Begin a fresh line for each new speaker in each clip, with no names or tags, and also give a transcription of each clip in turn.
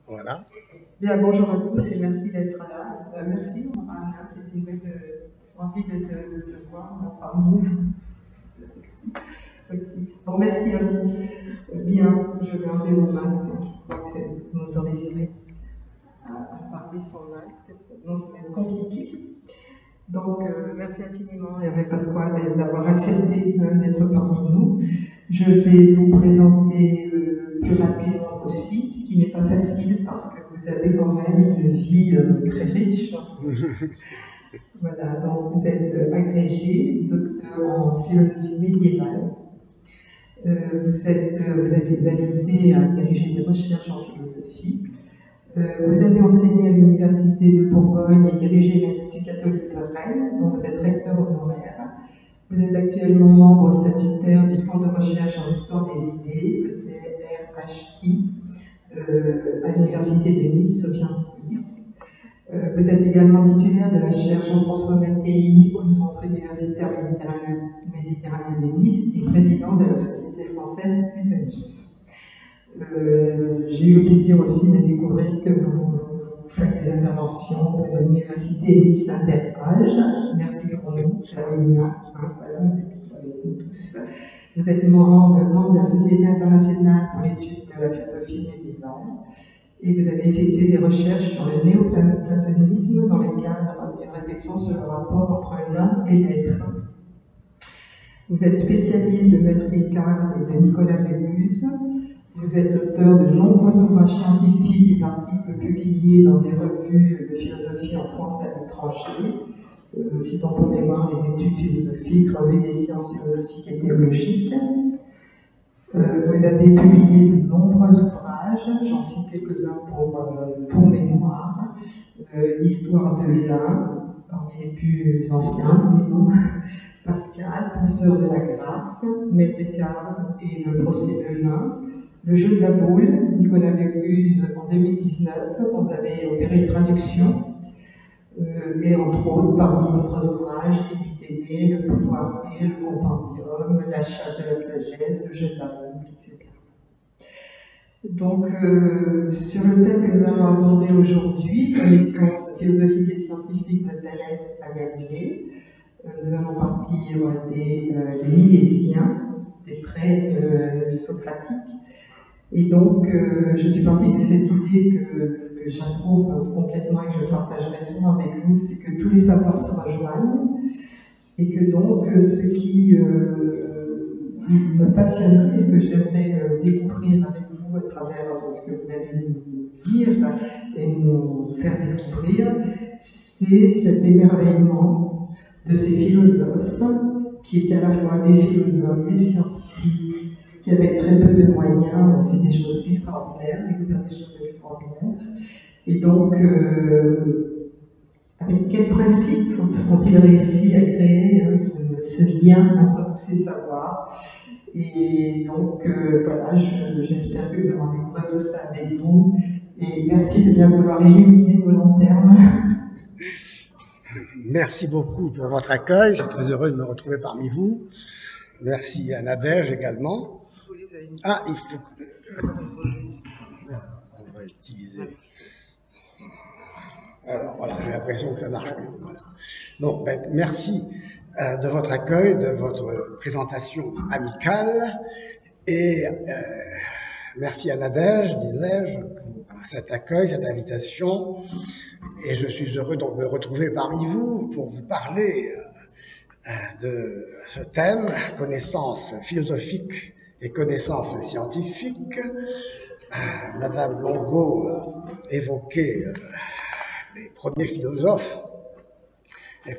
Voilà.
Bien, bonjour à tous et merci d'être là. Merci, Anna, c'est une belle envie de te voir parmi nous. Aussi. Bon, merci à vous. Bien, je vais enlever mon masque. Je crois que vous m'autoriserez à parler sans masque, sinon ça va être compliqué. Donc, merci infiniment, Hervé Pasqua, d'avoir accepté d'être parmi nous. Je vais vous présenter plus rapidement possible, ce qui n'est pas facile parce que vous avez quand même une vie très riche. Voilà, donc vous êtes agrégé, docteur en philosophie médiévale. Vous avez aidé à diriger des recherches en philosophie. Vous avez enseigné à l'Université de Bourgogne et dirigé l'Institut catholique de Rennes, donc vous êtes recteur honoraire. Vous êtes actuellement membre statutaire du Centre de recherche en histoire des idées, le CRHI, à l'Université de Nice, Sophia Antipolis. Vous êtes également titulaire de la chaire Jean-François Mattei au Centre universitaire méditerranéen de Nice et président de la Société française Usanus. J'ai eu le plaisir aussi de découvrir que vous faites des interventions de l'Université Nice Interage. Merci pour nous, Carolina, voilà, avec nous tous. Vous êtes membre de la Société internationale pour l'étude de la philosophie médiévale et vous avez effectué des recherches sur le néoplatonisme dans le cadre d'une réflexion sur le rapport entre l'homme et l'être. Vous êtes spécialiste de Maître Ricard et de Nicolas Deleuze. Vous êtes l'auteur de nombreux ouvrages scientifiques et d'articles publiés dans des revues de philosophie en France et à l'étranger, citant pour mémoire les études philosophiques, revue des sciences philosophiques et théologiques. Vous avez publié de nombreux ouvrages, j'en cite quelques-uns pour mémoire. L'histoire de l'un, parmi les plus anciens, disons. Pascal, penseur de la grâce, Maître Ricard et le procès de l'un. Le jeu de la boule, Nicolas Deleuze en 2019, dont vous avez opéré une traduction, et entre autres, parmi d'autres ouvrages, Épithémée, Le pouvoir et le compendium, La chasse de la sagesse, Le jeu de la boule, etc. Donc, sur le thème que nous allons aborder aujourd'hui, connaissances philosophiques et scientifiques de Thalès à Galilée, nous allons partir des Milésiens, des pré-socratiques. Et donc, je suis partie de cette idée que j'approuve complètement et que je partagerai souvent avec vous, c'est que tous les savoirs se rejoignent et que donc ce qui me passionnerait, ce que j'aimerais découvrir avec vous à travers ce que vous allez nous dire et nous faire découvrir, c'est cet émerveillement de ces philosophes qui étaient à la fois des philosophes, des scientifiques, qui avaient très peu de moyens, ont fait des choses extraordinaires, découvert des choses extraordinaires. Et donc, avec quels principes ont-ils réussi à créer ce lien entre tous ces savoirs? Et donc, voilà, j'espère que nous allons découvrir tout ça avec vous. Et merci de bien vouloir illuminer nos lanternes.
Merci beaucoup pour votre accueil. Je suis très heureux de me retrouver parmi vous. Merci à Nadège également. Ah, il faut... On va utiliser... Alors voilà, j'ai l'impression que ça marche mieux. Voilà. Donc, merci de votre accueil, de votre présentation amicale. Et merci à Nadège, disais-je, pour cet accueil, cette invitation. Et je suis heureux donc de me retrouver parmi vous pour vous parler de ce thème, connaissances philosophiques et connaissances scientifiques. Madame Longo évoquait les premiers philosophes, et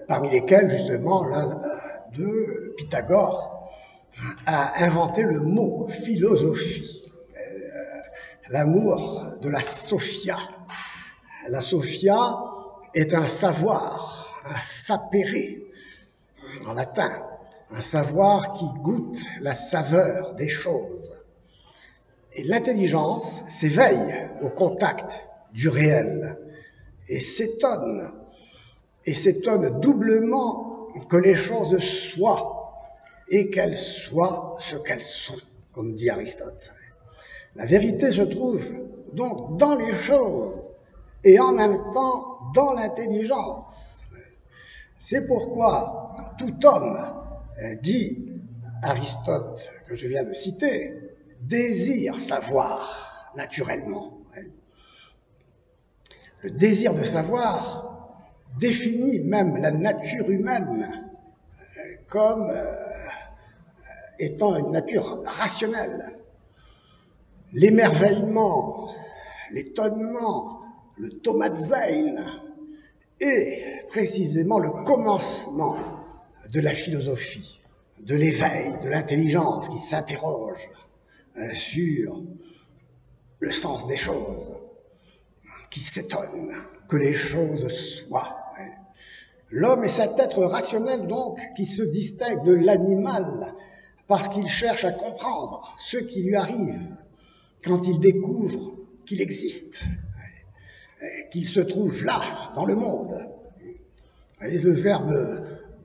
parmi lesquels, justement, l'un de Pythagore a inventé le mot philosophie, l'amour de la sophia. La sophia est un savoir, un sapere, en latin, un savoir qui goûte la saveur des choses. Et l'intelligence s'éveille au contact du réel et s'étonne doublement que les choses soient et qu'elles soient ce qu'elles sont, comme dit Aristote. La vérité se trouve donc dans les choses et en même temps dans l'intelligence. C'est pourquoi tout homme, dit Aristote, que je viens de citer, désire savoir naturellement. Le désir de savoir définit même la nature humaine comme étant une nature rationnelle. L'émerveillement, l'étonnement, le Thomaszein est précisément le commencement de la philosophie, de l'éveil, de l'intelligence qui s'interroge sur le sens des choses, qui s'étonne que les choses soient. L'homme est cet être rationnel donc qui se distingue de l'animal parce qu'il cherche à comprendre ce qui lui arrive quand il découvre qu'il existe, qu'il se trouve là, dans le monde. Et le verbe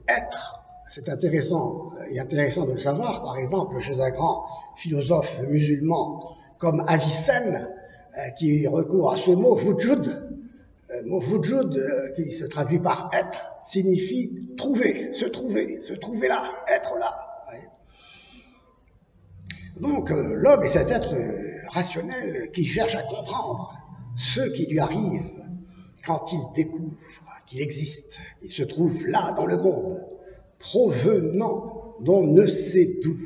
être, c'est intéressant de le savoir, par exemple, chez un grand philosophe musulman comme Avicenne, qui recourt à ce mot, wujud. Le mot wujud, qui se traduit par être, signifie trouver, se trouver là, être là. Donc l'homme est cet être rationnel qui cherche à comprendre ce qui lui arrive quand il découvre qu'il existe, il se trouve là dans le monde, provenant d'on ne sait d'où.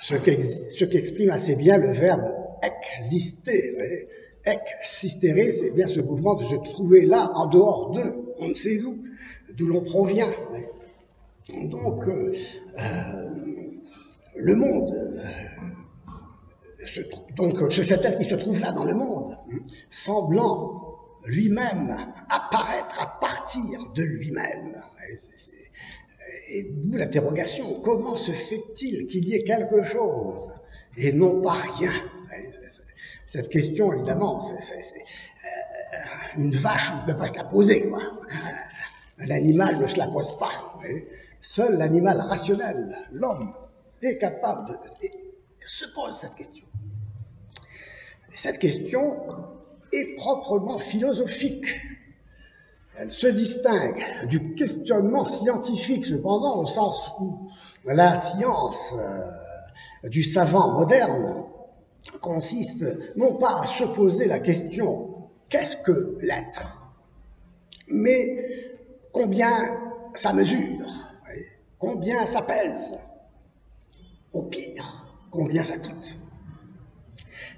Ce qu'exprime assez bien le verbe exister. Existere, c'est bien ce mouvement de se trouver là, en dehors d'eux, on ne sait d'où l'on provient. Donc, le monde, donc cet être qui se trouve là dans le monde, semblant lui-même apparaître à partir de lui-même. Et d'où l'interrogation, comment se fait-il qu'il y ait quelque chose et non pas rien? Cette question, évidemment, c'est une vache ne peut pas se la poser. Un animal ne se la pose pas. Seul l'animal rationnel, l'homme, est capable de se pose cette question. Et cette question est proprement philosophique. Elle se distingue du questionnement scientifique, cependant, au sens où la science du savant moderne consiste non pas à se poser la question « qu'est-ce que l'être ?», mais combien ça mesure, combien ça pèse, au pire, combien ça coûte.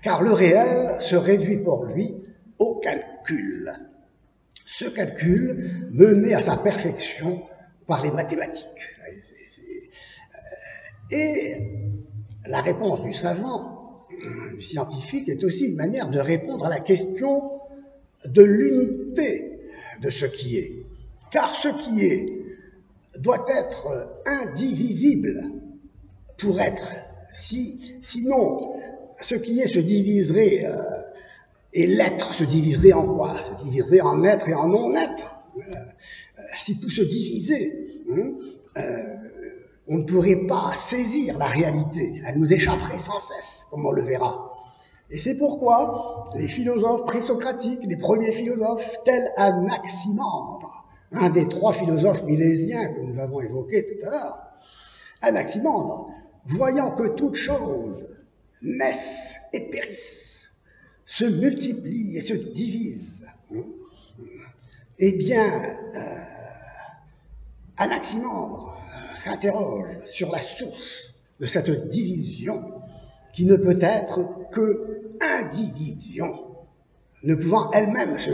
Car le réel se réduit pour lui au calcul. Ce calcul mené à sa perfection par les mathématiques. Et la réponse du savant, du scientifique, est aussi une manière de répondre à la question de l'unité de ce qui est. Car ce qui est doit être indivisible pour être. Sinon, ce qui est se diviserait, et l'être se diviserait en quoi? Se diviserait en être et en non-être. Si tout se divisait, on ne pourrait pas saisir la réalité, elle nous échapperait sans cesse, comme on le verra. Et c'est pourquoi les philosophes présocratiques, les premiers philosophes, tels Anaximandre, un des 3 philosophes milésiens que nous avons évoqués tout à l'heure, Anaximandre, voyant que toutes choses naissent et périssent, se multiplient et se divisent, eh bien, Anaximandre s'interroge sur la source de cette division qui ne peut être que indivision, ne pouvant elle-même se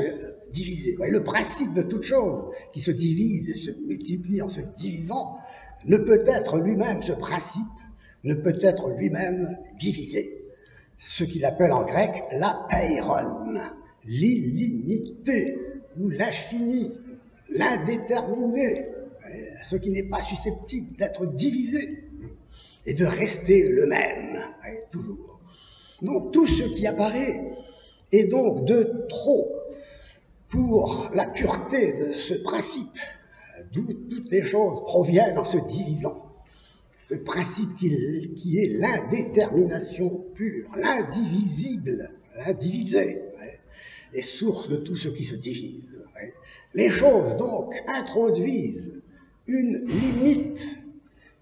diviser. Le principe de toute chose qui se divise et se multiplie en se divisant ne peut être lui-même, ce principe, ne peut être lui-même divisé. Ce qu'il appelle en grec l'apeiron, l'illimité ou l'infini, l'indéterminé, ce qui n'est pas susceptible d'être divisé et de rester le même, toujours. Donc tout ce qui apparaît est donc de trop pour la pureté de ce principe, d'où toutes les choses proviennent en se divisant. ce principe qui est l'indétermination pure, l'indivisible, l'indivisé, est source de tout ce qui se divise. Les choses, donc, introduisent une limite,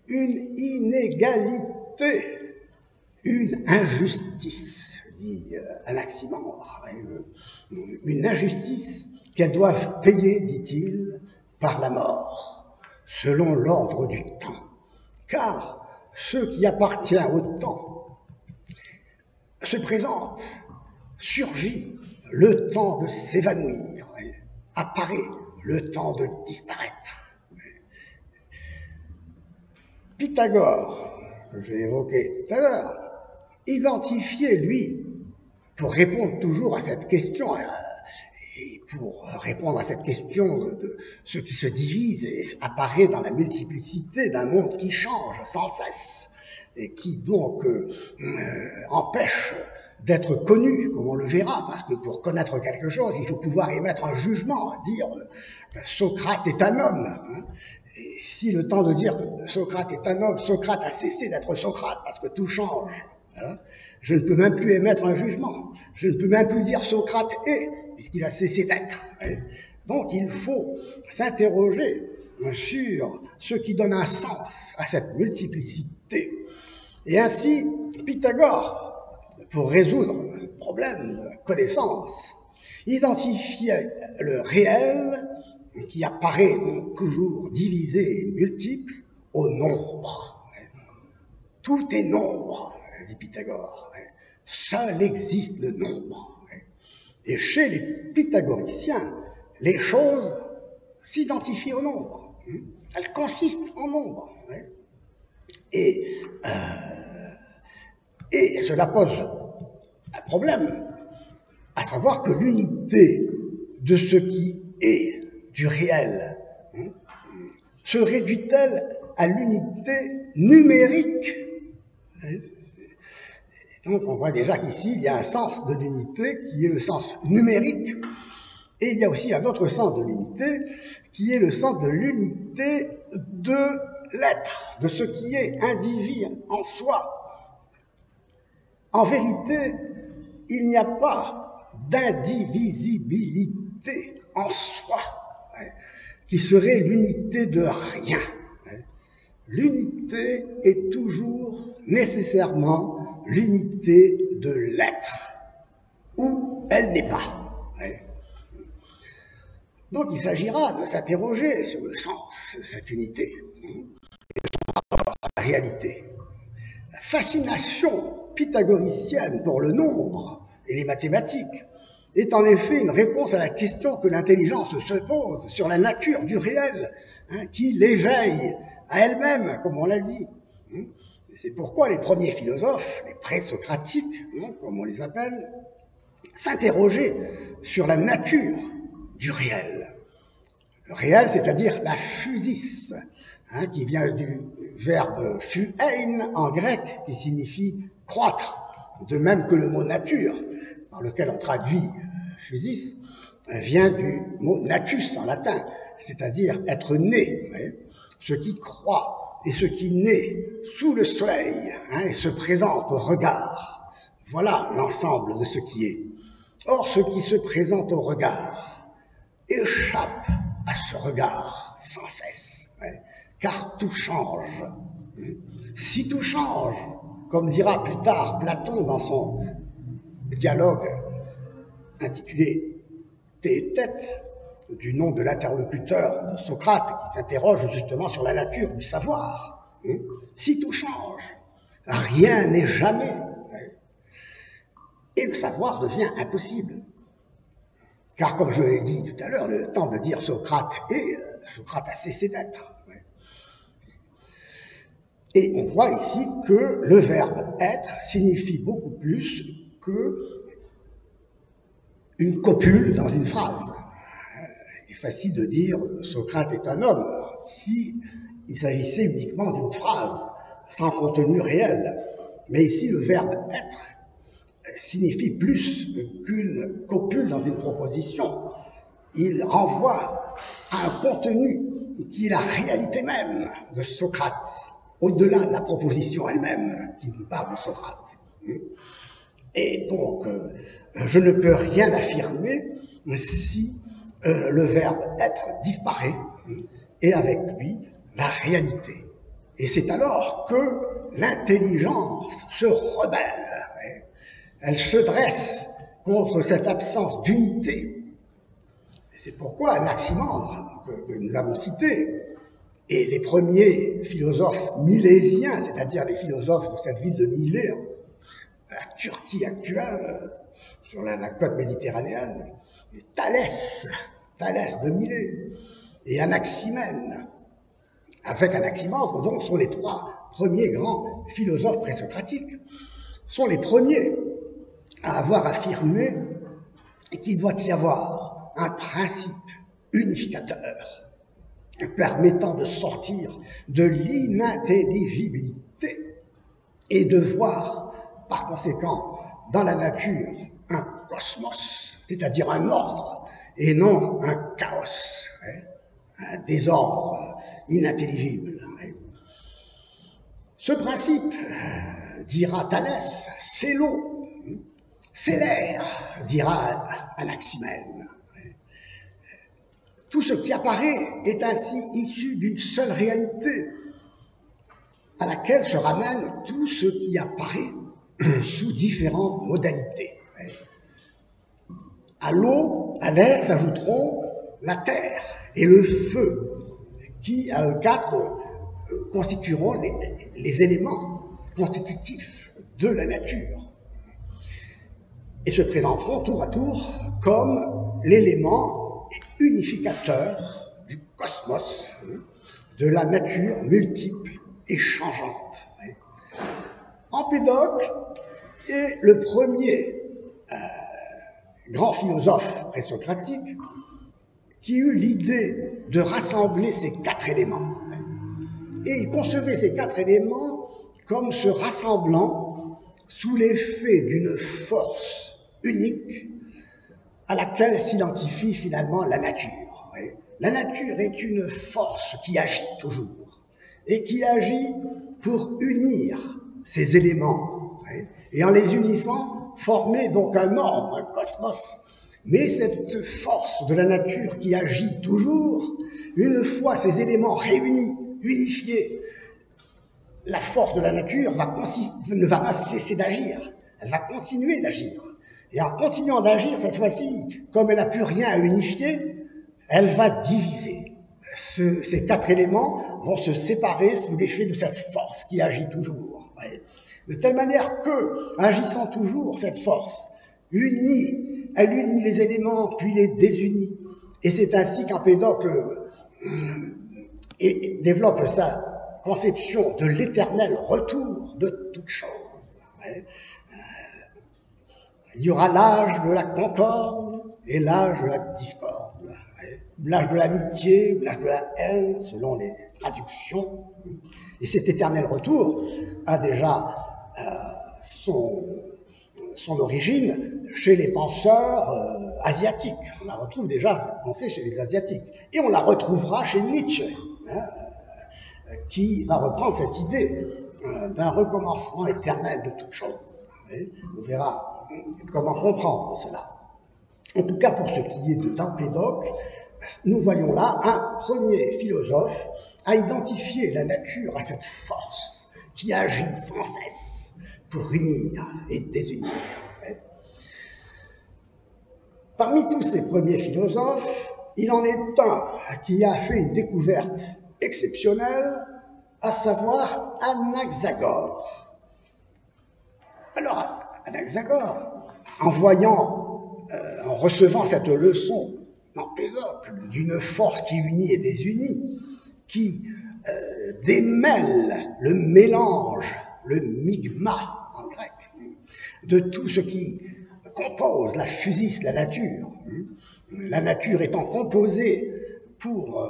une inégalité, une injustice, dit Anaximandre, une injustice qu'elles doivent payer, dit-il, par la mort, selon l'ordre du temps. Car ce qui appartient au temps se présente, surgit, le temps de s'évanouir, apparaît le temps de disparaître. Pythagore, que j'ai évoqué tout à l'heure, identifiait, lui, pour répondre toujours à cette question, et pour répondre à cette question de ce qui se divise et apparaît dans la multiplicité d'un monde qui change sans cesse, et qui donc empêche d'être connu, comme on le verra, parce que pour connaître quelque chose, il faut pouvoir émettre un jugement, dire Socrate est un homme. Hein. Et si le temps de dire Socrate est un homme, Socrate a cessé d'être Socrate, parce que tout change, hein, je ne peux même plus émettre un jugement. Je ne peux même plus dire Socrate est, puisqu'il a cessé d'être. Hein. Donc il faut s'interroger sur ce qui donne un sens à cette multiplicité. Et ainsi, Pythagore, pour résoudre ce problème de connaissance, identifiait le réel, qui apparaît donc toujours divisé et multiple, au nombre. Tout est nombre, dit Pythagore. Seul existe le nombre. Et chez les pythagoriciens, les choses s'identifient au nombre. Elles consistent en nombre. Et cela pose un problème, à savoir que l'unité de ce qui est du réel se réduit-elle à l'unité numérique? Donc on voit déjà qu'ici il y a un sens de l'unité qui est le sens numérique, et il y a aussi un autre sens de l'unité qui est le sens de l'unité de l'être, de ce qui est individu en soi. En vérité, il n'y a pas d'indivisibilité en soi, qui serait l'unité de rien. L'unité est toujours nécessairement l'unité de l'être, ou elle n'est pas. Donc il s'agira de s'interroger sur le sens de cette unité, et son rapport à la réalité. La fascination pythagoricienne pour le nombre et les mathématiques est en effet une réponse à la question que l'intelligence se pose sur la nature du réel, qui l'éveille à elle-même, comme on l'a dit. C'est pourquoi les premiers philosophes, les présocratiques, comme on les appelle, s'interrogeaient sur la nature du réel. Le réel, c'est-à-dire la physis, qui vient du verbe phuein en grec, qui signifie croître, de même que le mot nature, par lequel on traduit physis, vient du mot natus en latin, c'est-à-dire être né, ce qui croît et ce qui naît sous le soleil et se présente au regard. Voilà l'ensemble de ce qui est. Or, ce qui se présente au regard échappe à ce regard sans cesse, car tout change. Si tout change, comme dira plus tard Platon dans son dialogue intitulé Thé et Tête, du nom de l'interlocuteur de Socrate, qui s'interroge justement sur la nature du savoir. Si tout change, rien n'est jamais, et le savoir devient impossible. Car comme je l'ai dit tout à l'heure, le temps de dire Socrate est, Socrate a cessé d'être. Et on voit ici que le verbe être signifie beaucoup plus que une copule dans une phrase. Il est facile de dire Socrate est un homme si il s'agissait uniquement d'une phrase sans contenu réel. Mais ici, le verbe être signifie plus qu'une copule dans une proposition. Il renvoie à un contenu qui est la réalité même de Socrate. au-delà de la proposition elle-même qui nous parle de Socrate. Et donc, je ne peux rien affirmer si le verbe être disparaît, et avec lui la réalité. Et c'est alors que l'intelligence se rebelle. Elle se dresse contre cette absence d'unité. C'est pourquoi Anaximandre, que nous avons cité, et les premiers philosophes milésiens, c'est-à-dire les philosophes de cette ville de Milée, la Turquie actuelle, sur la côte méditerranéenne, Thalès de Milée, et Anaximène, avec Anaximandre, donc, sont les trois premiers grands philosophes présocratiques, sont les premiers à avoir affirmé qu'il doit y avoir un principe unificateur permettant de sortir de l'inintelligibilité et de voir, par conséquent, dans la nature, un cosmos, c'est-à-dire un ordre, et non un chaos, un désordre inintelligible. Ce principe, dira Thalès, c'est l'eau, c'est l'air, dira Anaximène. Tout ce qui apparaît est ainsi issu d'une seule réalité, à laquelle se ramène tout ce qui apparaît sous différentes modalités. À l'eau, à l'air s'ajouteront la terre et le feu, qui à eux quatre constitueront les éléments constitutifs de la nature, et se présenteront tour à tour comme l'élément unificateur du cosmos, de la nature multiple et changeante. Empédocle est le premier grand philosophe présocratique qui eut l'idée de rassembler ces quatre éléments. Et il concevait ces quatre éléments comme se rassemblant sous l'effet d'une force unique à laquelle s'identifie finalement la nature. La nature est une force qui agit toujours et qui agit pour unir ces éléments et en les unissant former donc un ordre, un cosmos. Mais cette force de la nature qui agit toujours, une fois ces éléments réunis, unifiés, la force de la nature ne va pas cesser d'agir, elle va continuer d'agir. Et en continuant d'agir, cette fois-ci, comme elle n'a plus rien à unifier, elle va diviser. Ces quatre éléments vont se séparer sous l'effet de cette force qui agit toujours. De telle manière que, agissant toujours, cette force elle unit les éléments, puis les désunit. Et c'est ainsi qu'Empédocle développe sa conception de l'éternel retour de toute chose. Il y aura l'âge de la concorde et l'âge de la discorde, l'âge de l'amitié, l'âge de la haine, selon les traductions. Et cet éternel retour a déjà son origine chez les penseurs asiatiques. On la retrouve déjà, cette pensée, chez les asiatiques. Et on la retrouvera chez Nietzsche, qui va reprendre cette idée d'un recommencement éternel de toute chose. On verra comment comprendre cela. En tout cas, pour ce qui est d'Empédocle, nous voyons là un premier philosophe à identifier la nature à cette force qui agit sans cesse pour unir et désunir. Parmi tous ces premiers philosophes, il en est un qui a fait une découverte exceptionnelle, à savoir Anaxagore. Alors, Anaxagore, en recevant cette leçon d'Empédocle d'une force qui unit et désunit, qui démêle le mélange, le migma en grec, de tout ce qui compose, la physiste, la nature. La nature étant composée pour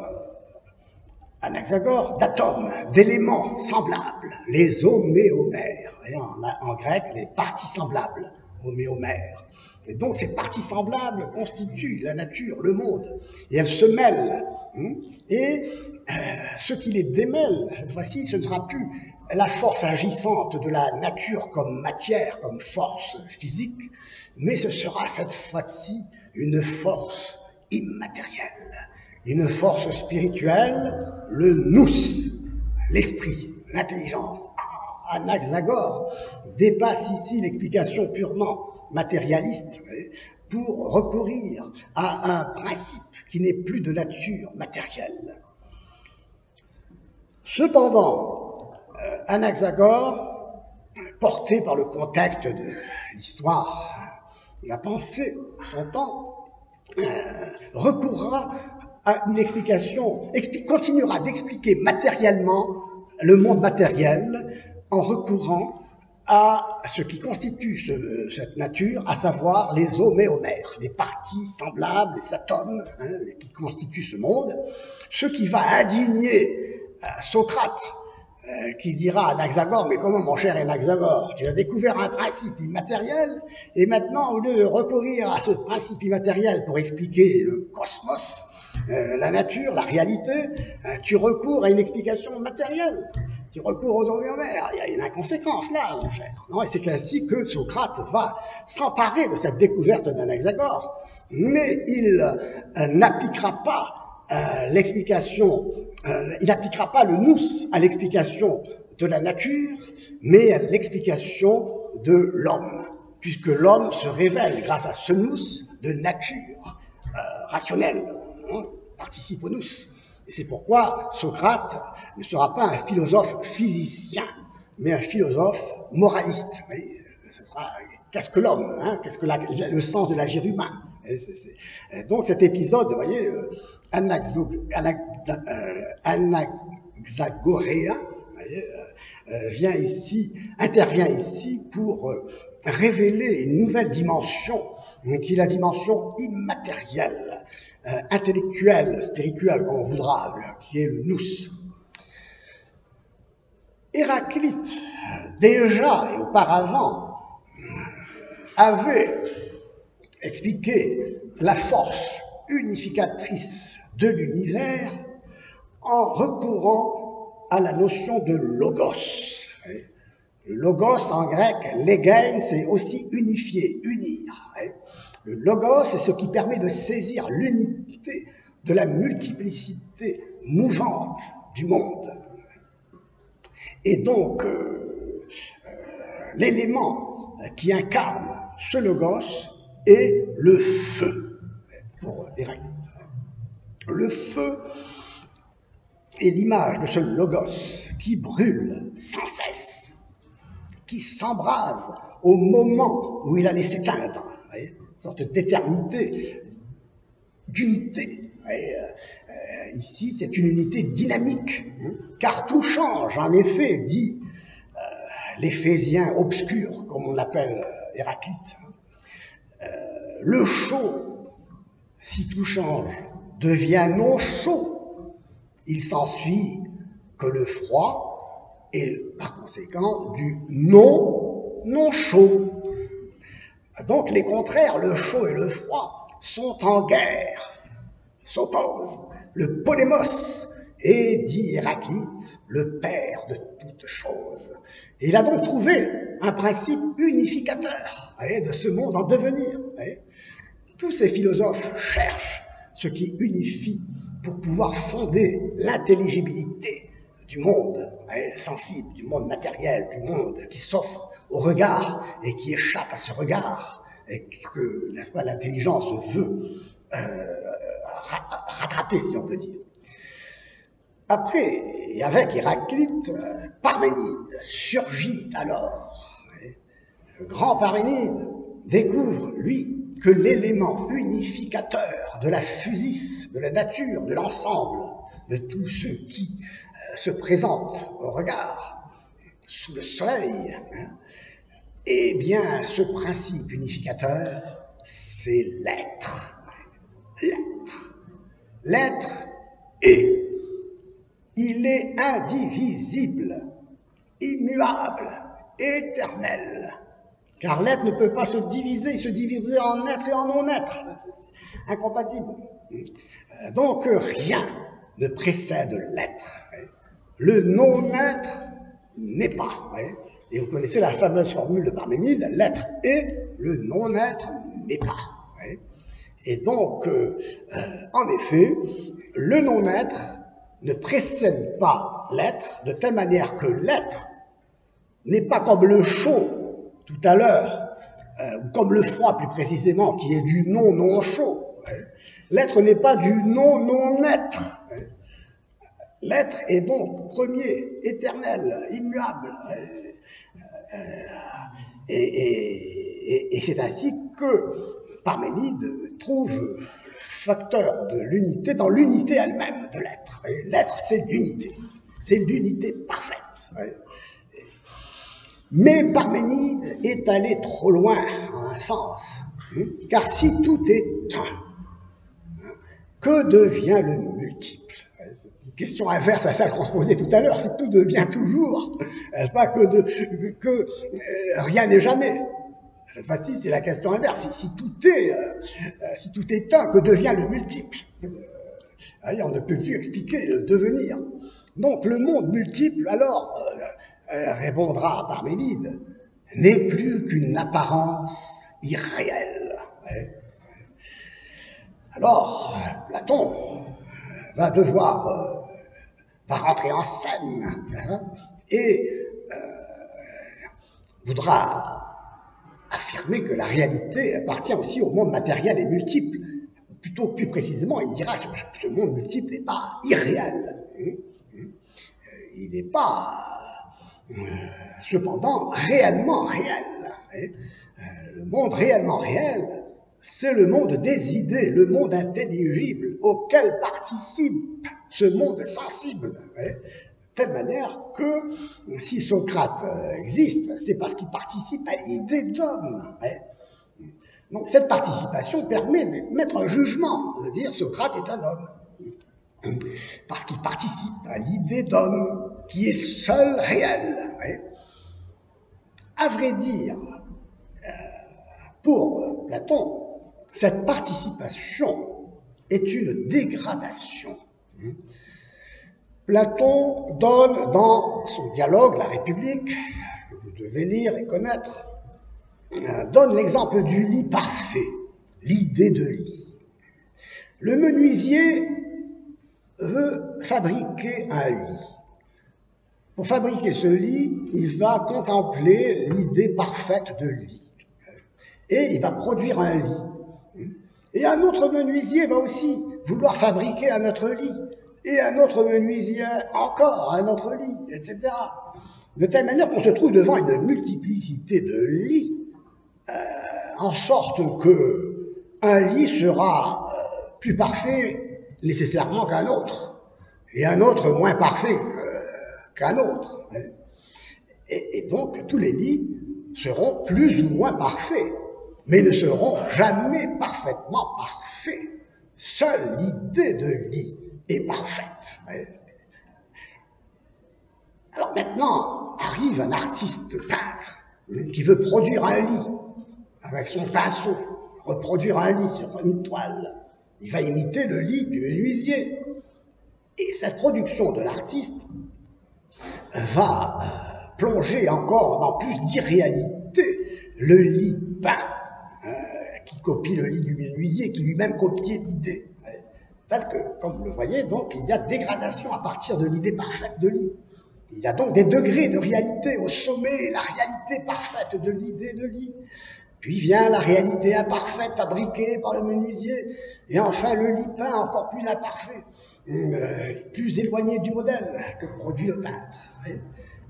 Anaxagore d'atomes, d'éléments semblables, les homéomères, en grec les parties semblables, homéomères. Et donc ces parties semblables constituent la nature, le monde, et elles se mêlent. Et ce qui les démêle, cette fois-ci, ce ne sera plus la force agissante de la nature comme matière, comme force physique, mais ce sera cette fois-ci une force immatérielle, une force spirituelle, le nous, l'esprit, l'intelligence. Anaxagore dépasse ici l'explication purement matérialiste pour recourir à un principe qui n'est plus de nature matérielle. Cependant, Anaxagore, porté par le contexte de l'histoire, de la pensée, son temps, recourra à une explication, continuera d'expliquer matériellement le monde matériel en recourant à ce qui constitue cette nature, à savoir les homéomères, les parties semblables, les atomes qui constituent ce monde, ce qui va indigner Socrate, qui dira à Anaxagore, mais comment mon cher Anaxagore, tu as découvert un principe immatériel, et maintenant, au lieu de recourir à ce principe immatériel pour expliquer le cosmos, la nature, la réalité, tu recours à une explication matérielle. Tu recours aux homéomères. Il y a une inconséquence là, mon cher. Non, et c'est ainsi que Socrate va s'emparer de cette découverte d'Anaxagore, mais il n'appliquera pas l'explication, il n'appliquera pas le nous à l'explication de la nature, mais à l'explication de l'homme, puisque l'homme se révèle grâce à ce nous de nature rationnelle, participe au nous. Et c'est pourquoi Socrate ne sera pas un philosophe physicien, mais un philosophe moraliste. Ce sera qu'est-ce que l'homme, qu'est-ce que le sens de l'agir humain. Donc cet épisode, vous voyez, anaxagoréen, intervient ici pour révéler une nouvelle dimension, qui est la dimension immatérielle, intellectuelle, spirituelle, comme on voudra, qui est le nous. Héraclite, déjà et auparavant, avait expliqué la force unificatrice de l'univers en recourant à la notion de logos. Le logos en grec, legein, c'est aussi unifier, unir. Le logos, c'est ce qui permet de saisir l'unité de la multiplicité mouvante du monde. Et donc, l'élément qui incarne ce logos est le feu, pour Héraclite. Le feu est l'image de ce logos qui brûle sans cesse, qui s'embrase au moment où il allait s'éteindre. Une sorte d'éternité, d'unité. Ici, c'est une unité dynamique, car tout change, en effet, dit l'Éphésien obscur, comme on appelle Héraclite. Le chaud, si tout change, devient non chaud. Il s'ensuit que le froid est, par conséquent, du non chaud. Donc les contraires, le chaud et le froid, sont en guerre, s'opposent. Le polémos est, dit Héraclite, le père de toutes choses. Et il a donc trouvé un principe unificateur de ce monde en devenir. Tous ces philosophes cherchent ce qui unifie pour pouvoir fonder l'intelligibilité du monde sensible, du monde matériel, du monde qui s'offre au regard et qui échappe à ce regard et que, n'est-ce pas, l'intelligence veut rattraper, si on peut dire. Après, et avec Héraclite, Parménide surgit alors. Le grand Parménide découvre, lui, que l'élément unificateur de la physis, de la nature, de l'ensemble, de tout ce qui se présente au regard, sous le soleil, eh bien, ce principe unificateur, c'est l'être. L'être. L'être est. Il est indivisible, immuable, éternel. car l'être ne peut pas se diviser en être et en non-être. C'est incompatible. Donc rien ne précède l'être. Le non-être n'est pas. Et vous connaissez la fameuse formule de Parménide, l'être est, le non-être n'est pas. Et donc, en effet, le non-être ne précède pas l'être, de telle manière que l'être n'est pas comme le chaud tout à l'heure, ou comme le froid plus précisément, qui est du non-non-chaud. L'être n'est pas du non-non-être. L'être est donc premier, éternel, immuable. Et c'est ainsi que Parménide trouve le facteur de l'unité dans l'unité elle-même de l'être. L'être, c'est l'unité parfaite. Mais Parménide est allé trop loin, en un sens, car si tout est un, que devient le multiple? Une question inverse à celle qu'on se posait tout à l'heure, si tout devient toujours, n'est-ce pas, que rien n'est jamais. Cette fois-ci, c'est la question inverse. Si tout est un, que devient le multiple? On ne peut plus expliquer le devenir. Donc le monde multiple, alors, répondra Parménide, n'est plus qu'une apparence irréelle. Alors, Platon va rentrer en scène et voudra affirmer que la réalité appartient aussi au monde matériel et multiple. Plutôt, plus précisément, il dira que ce monde multiple n'est pas irréel. Il n'est pas, cependant, réellement réel. Le monde réellement réel, c'est le monde des idées, le monde intelligible auquel participe ce monde sensible. De telle manière que si Socrate existe, c'est parce qu'il participe à l'idée d'homme. Donc cette participation permet de mettre un jugement, de dire Socrate est un homme, parce qu'il participe à l'idée d'homme qui est seul réel. À vrai dire, pour Platon, cette participation est une dégradation. Platon donne dans son dialogue, La République, que vous devez lire et connaître, donne l'exemple du lit parfait, l'idée de lit. Le menuisier veut fabriquer un lit. Pour fabriquer ce lit, il va contempler l'idée parfaite de lit. Et il va produire un lit. Et un autre menuisier va aussi vouloir fabriquer un autre lit. Et un autre menuisier encore, un autre lit, etc. De telle manière qu'on se trouve devant une multiplicité de lits, en sorte que un lit sera plus parfait nécessairement qu'un autre, et un autre moins parfait qu'un autre. Et donc tous les lits seront plus ou moins parfaits, mais ne seront jamais parfaitement parfaits. Seule l'idée de lit est parfaite. Alors maintenant, arrive un artiste peintre qui veut produire un lit avec son pinceau, reproduire un lit sur une toile. Il va imiter le lit du menuisier. Et cette production de l'artiste va plonger encore dans plus d'irréalité le lit peint, qui copie le lit du menuisier, qui lui-même copiait l'idée. Tel que, comme vous le voyez, donc, il y a dégradation à partir de l'idée parfaite de lit. Il y a donc des degrés de réalité. Au sommet, la réalité parfaite de l'idée de lit. Puis vient la réalité imparfaite fabriquée par le menuisier. Et enfin, le lit peint encore plus imparfait, plus éloigné du modèle que produit le peintre.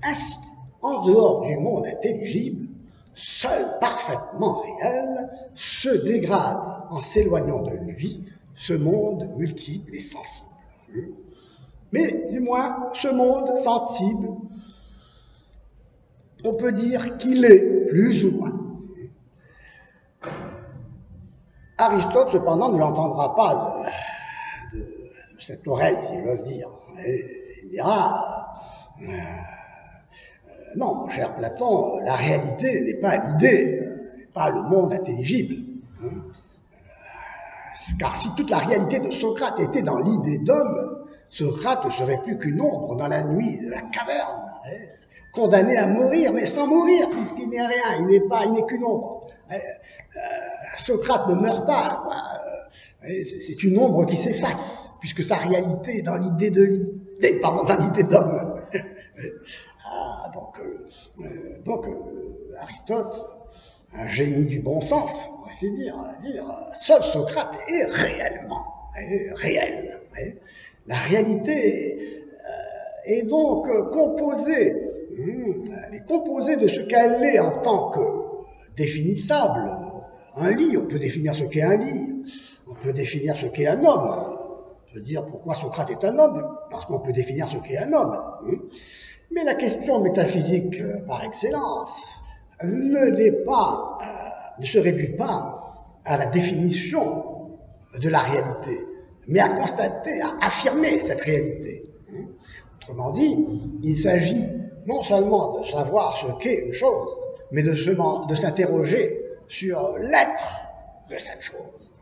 Ainsi, en dehors du monde intelligible, seul parfaitement réel se dégrade en s'éloignant de lui, ce monde multiple et sensible. Mais du moins, ce monde sensible, on peut dire qu'il est plus ou moins. Aristote, cependant, ne l'entendra pas de cette oreille, si j'ose dire. Il dira, non, mon cher Platon, la réalité n'est pas l'idée, pas le monde intelligible. Car si toute la réalité de Socrate était dans l'idée d'homme, Socrate ne serait plus qu'une ombre dans la nuit de la caverne, condamné à mourir, mais sans mourir, puisqu'il n'est rien, il n'est qu'une ombre. Socrate ne meurt pas, quoi. C'est une ombre qui s'efface, puisque sa réalité est dans l'idée de dans l'idée d'homme. Donc, Aristote, un génie du bon sens, on va ainsi dire, seul Socrate est réellement réel. La réalité est donc composée, elle est composée de ce qu'elle est en tant que définissable. Un lit, on peut définir ce qu'est un lit, on peut définir ce qu'est un homme, on peut dire pourquoi Socrate est un homme, parce qu'on peut définir ce qu'est un homme. Mais la question métaphysique par excellence ne se réduit pas à la définition de la réalité, mais à constater, à affirmer cette réalité. Autrement dit, il s'agit non seulement de savoir ce qu'est une chose, mais de s'interroger sur l'être de cette chose.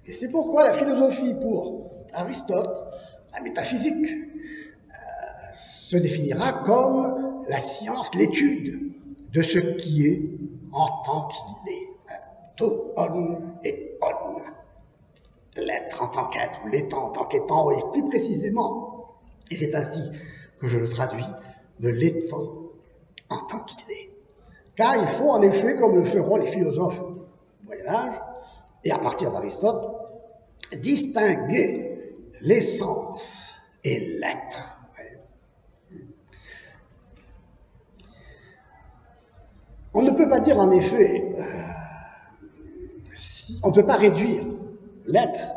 Et c'est pourquoi la philosophie, pour Aristote, la métaphysique, se définira comme la science, l'étude de ce qui est en tant qu'il est. To on et on. L'être en tant qu'être, l'étant en tant qu'étant, et plus précisément, et c'est ainsi que je le traduis, de l'étant en tant qu'il est. Car il faut en effet, comme le feront les philosophes du Moyen-Âge, et à partir d'Aristote, distinguer l'essence et l'être. On ne peut pas dire en effet, on ne peut pas réduire l'être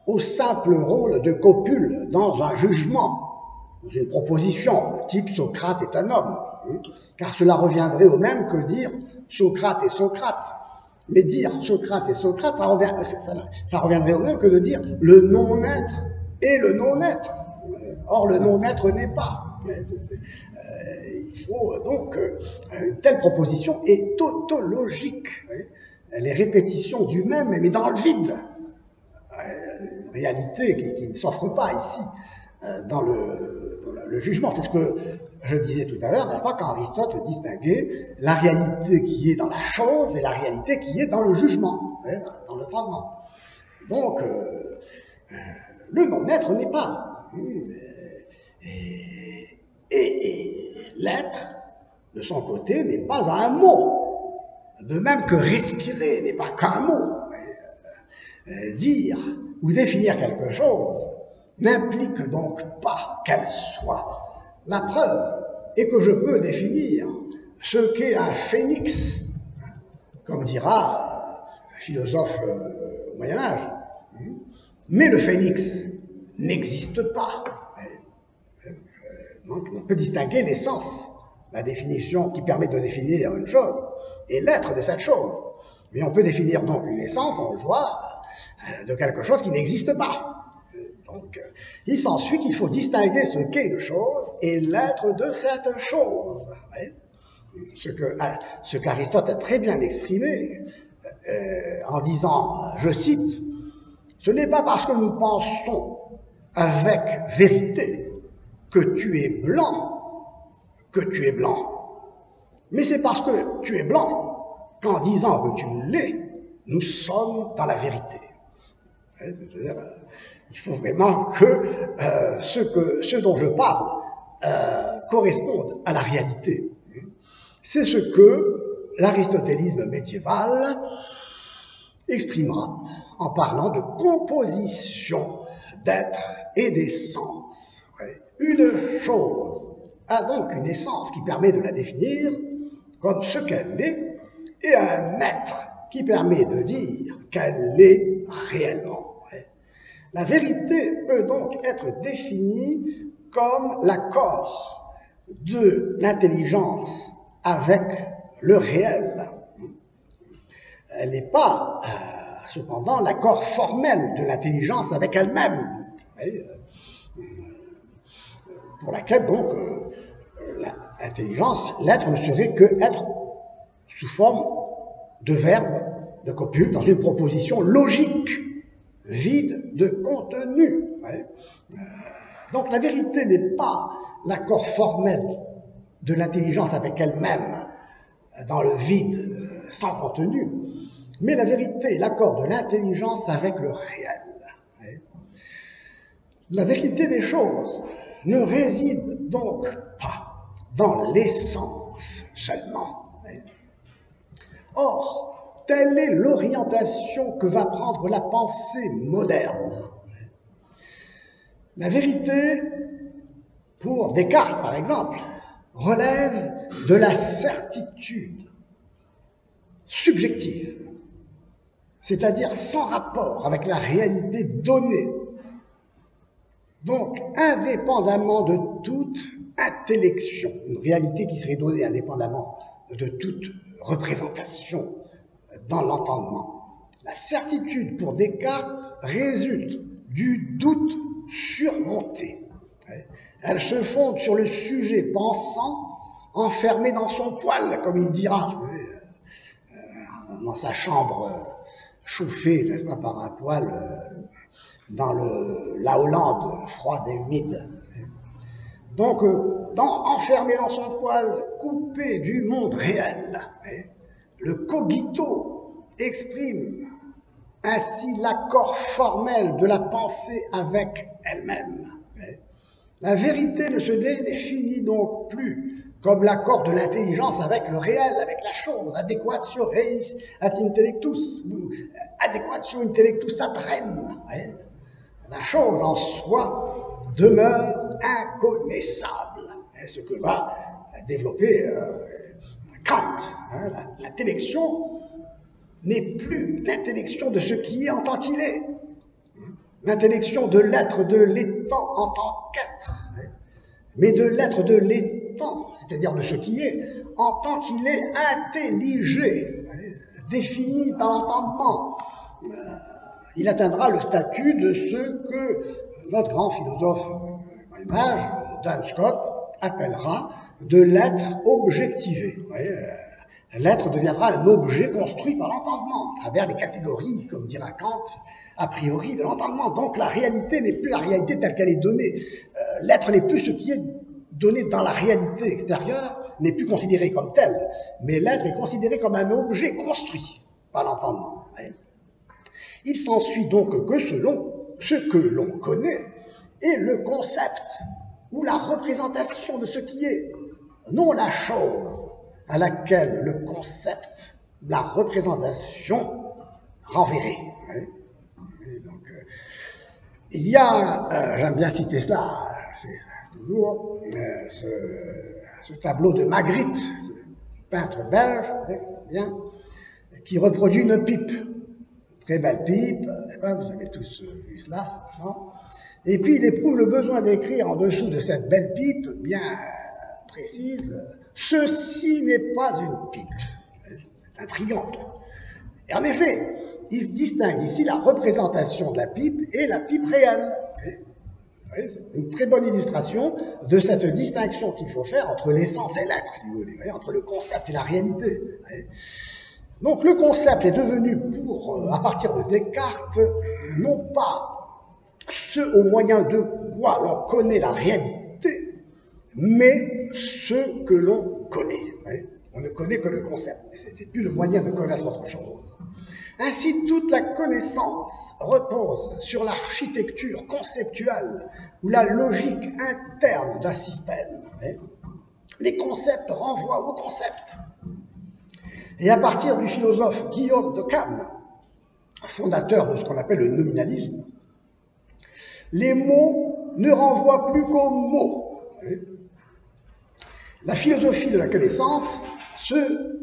au simple rôle de copule dans un jugement, dans une proposition, type Socrate est un homme, car cela reviendrait au même que dire Socrate est Socrate. Mais dire Socrate est Socrate, ça reviendrait au même que de dire le non-être et le non-être. Or, le non-être n'est pas. Il faut donc une telle proposition est tautologique. Les répétitions du même, mais dans le vide. Une réalité qui ne s'offre pas ici dans le jugement. C'est ce que je disais tout à l'heure, n'est-ce pas, quand Aristote distinguait la réalité qui est dans la chose et la réalité qui est dans le jugement, dans le fondement. Donc, le non-être n'est pas. Et l'être, de son côté, n'est pas un mot. De même que respirer n'est pas qu'un mot. Dire ou définir quelque chose n'implique donc pas qu'elle soit. La preuve est que je peux définir ce qu'est un phénix, comme dira un philosophe au Moyen-Âge. Mais le phénix n'existe pas. Donc on peut distinguer l'essence, la définition qui permet de définir une chose, et l'être de cette chose. Mais on peut définir donc une essence, on le voit, de quelque chose qui n'existe pas. Donc, il s'ensuit qu'il faut distinguer ce qu'est une chose et l'être de cette chose. Ce qu'Aristote a très bien exprimé en disant, je cite, « Ce n'est pas parce que nous pensons avec vérité que tu es blanc que tu es blanc, mais c'est parce que tu es blanc qu'en disant que tu l'es, nous sommes dans la vérité. » C'est-à-dire, il faut vraiment que ce dont je parle corresponde à la réalité. C'est ce que l'aristotélisme médiéval exprimera en parlant de composition d'être et d'essence. Une chose a donc une essence qui permet de la définir comme ce qu'elle est, et un être qui permet de dire qu'elle l'est réellement. La vérité peut donc être définie comme l'accord de l'intelligence avec le réel. Elle n'est pas, cependant, l'accord formel de l'intelligence avec elle-même, pour laquelle, donc, intelligence, l'être ne serait que être sous forme de verbe, de copule, dans une proposition logique, vide de contenu. Ouais. Donc la vérité n'est pas l'accord formel de l'intelligence avec elle-même, dans le vide, sans contenu, mais la vérité, l'accord de l'intelligence avec le réel. Ouais. La vérité des choses ne réside donc pas dans l'essence seulement. Ouais. Or, telle est l'orientation que va prendre la pensée moderne. La vérité, pour Descartes par exemple, relève de la certitude subjective, c'est-à-dire sans rapport avec la réalité donnée, donc indépendamment de toute intellection, une réalité qui serait donnée indépendamment de toute représentation dans l'entendement. La certitude pour Descartes résulte du doute surmonté. Elle se fonde sur le sujet pensant enfermé dans son poil, comme il dira, dans sa chambre chauffée, n'est-ce pas, par un poil dans la Hollande froide et humide. Donc, enfermé dans son poil, coupé du monde réel, le cogito exprime ainsi l'accord formel de la pensée avec elle-même. La vérité ne se définit donc plus comme l'accord de l'intelligence avec le réel, avec la chose, adequatio reis ad intellectus, adequatio intellectus ad rem. La chose en soi demeure inconnaissable, ce que va développer Kant. L'intellection n'est plus l'intellection de ce qui est en tant qu'il est, l'intellection de l'être de l'étant en tant qu'être, mais de l'être de l'étant, c'est-à-dire de ce qui est, en tant qu'il est intelligé, défini par l'entendement. Il atteindra le statut de ce que notre grand philosophe du Moyen-Âge, Dan Scott, appellera de l'être objectivé. L'être deviendra un objet construit par l'entendement, à travers les catégories, comme dira Kant, a priori de l'entendement. Donc la réalité n'est plus la réalité telle qu'elle est donnée. L'être n'est plus ce qui est donné dans la réalité extérieure, n'est plus considéré comme tel, mais l'être est considéré comme un objet construit par l'entendement. Il s'ensuit donc que selon ce que l'on connaît est le concept ou la représentation de ce qui est, non la chose à laquelle le concept, la représentation renverrait. Donc, il y a, j'aime bien citer ça, toujours, ce tableau de Magritte, peintre belge, bien, qui reproduit une pipe. Très belle pipe, vous avez tous vu cela, non? Et puis il éprouve le besoin d'écrire en dessous de cette belle pipe, bien précise, « Ceci n'est pas une pipe ». C'est intriguant, ça. Et en effet, il distingue ici la représentation de la pipe et la pipe réelle. C'est une très bonne illustration de cette distinction qu'il faut faire entre l'essence et l'être, si vous voulez, entre le concept et la réalité. Donc le concept est devenu, à partir de Descartes, non pas ce au moyen de quoi l'on connaît la réalité, mais ce que l'on connaît. On ne connaît que le concept, ce n'est plus le moyen de connaître autre chose. Ainsi, toute la connaissance repose sur l'architecture conceptuelle ou la logique interne d'un système. Les concepts renvoient aux concepts. Et à partir du philosophe Guillaume de Cam, fondateur de ce qu'on appelle le nominalisme, les mots ne renvoient plus qu'aux mots. La philosophie de la connaissance se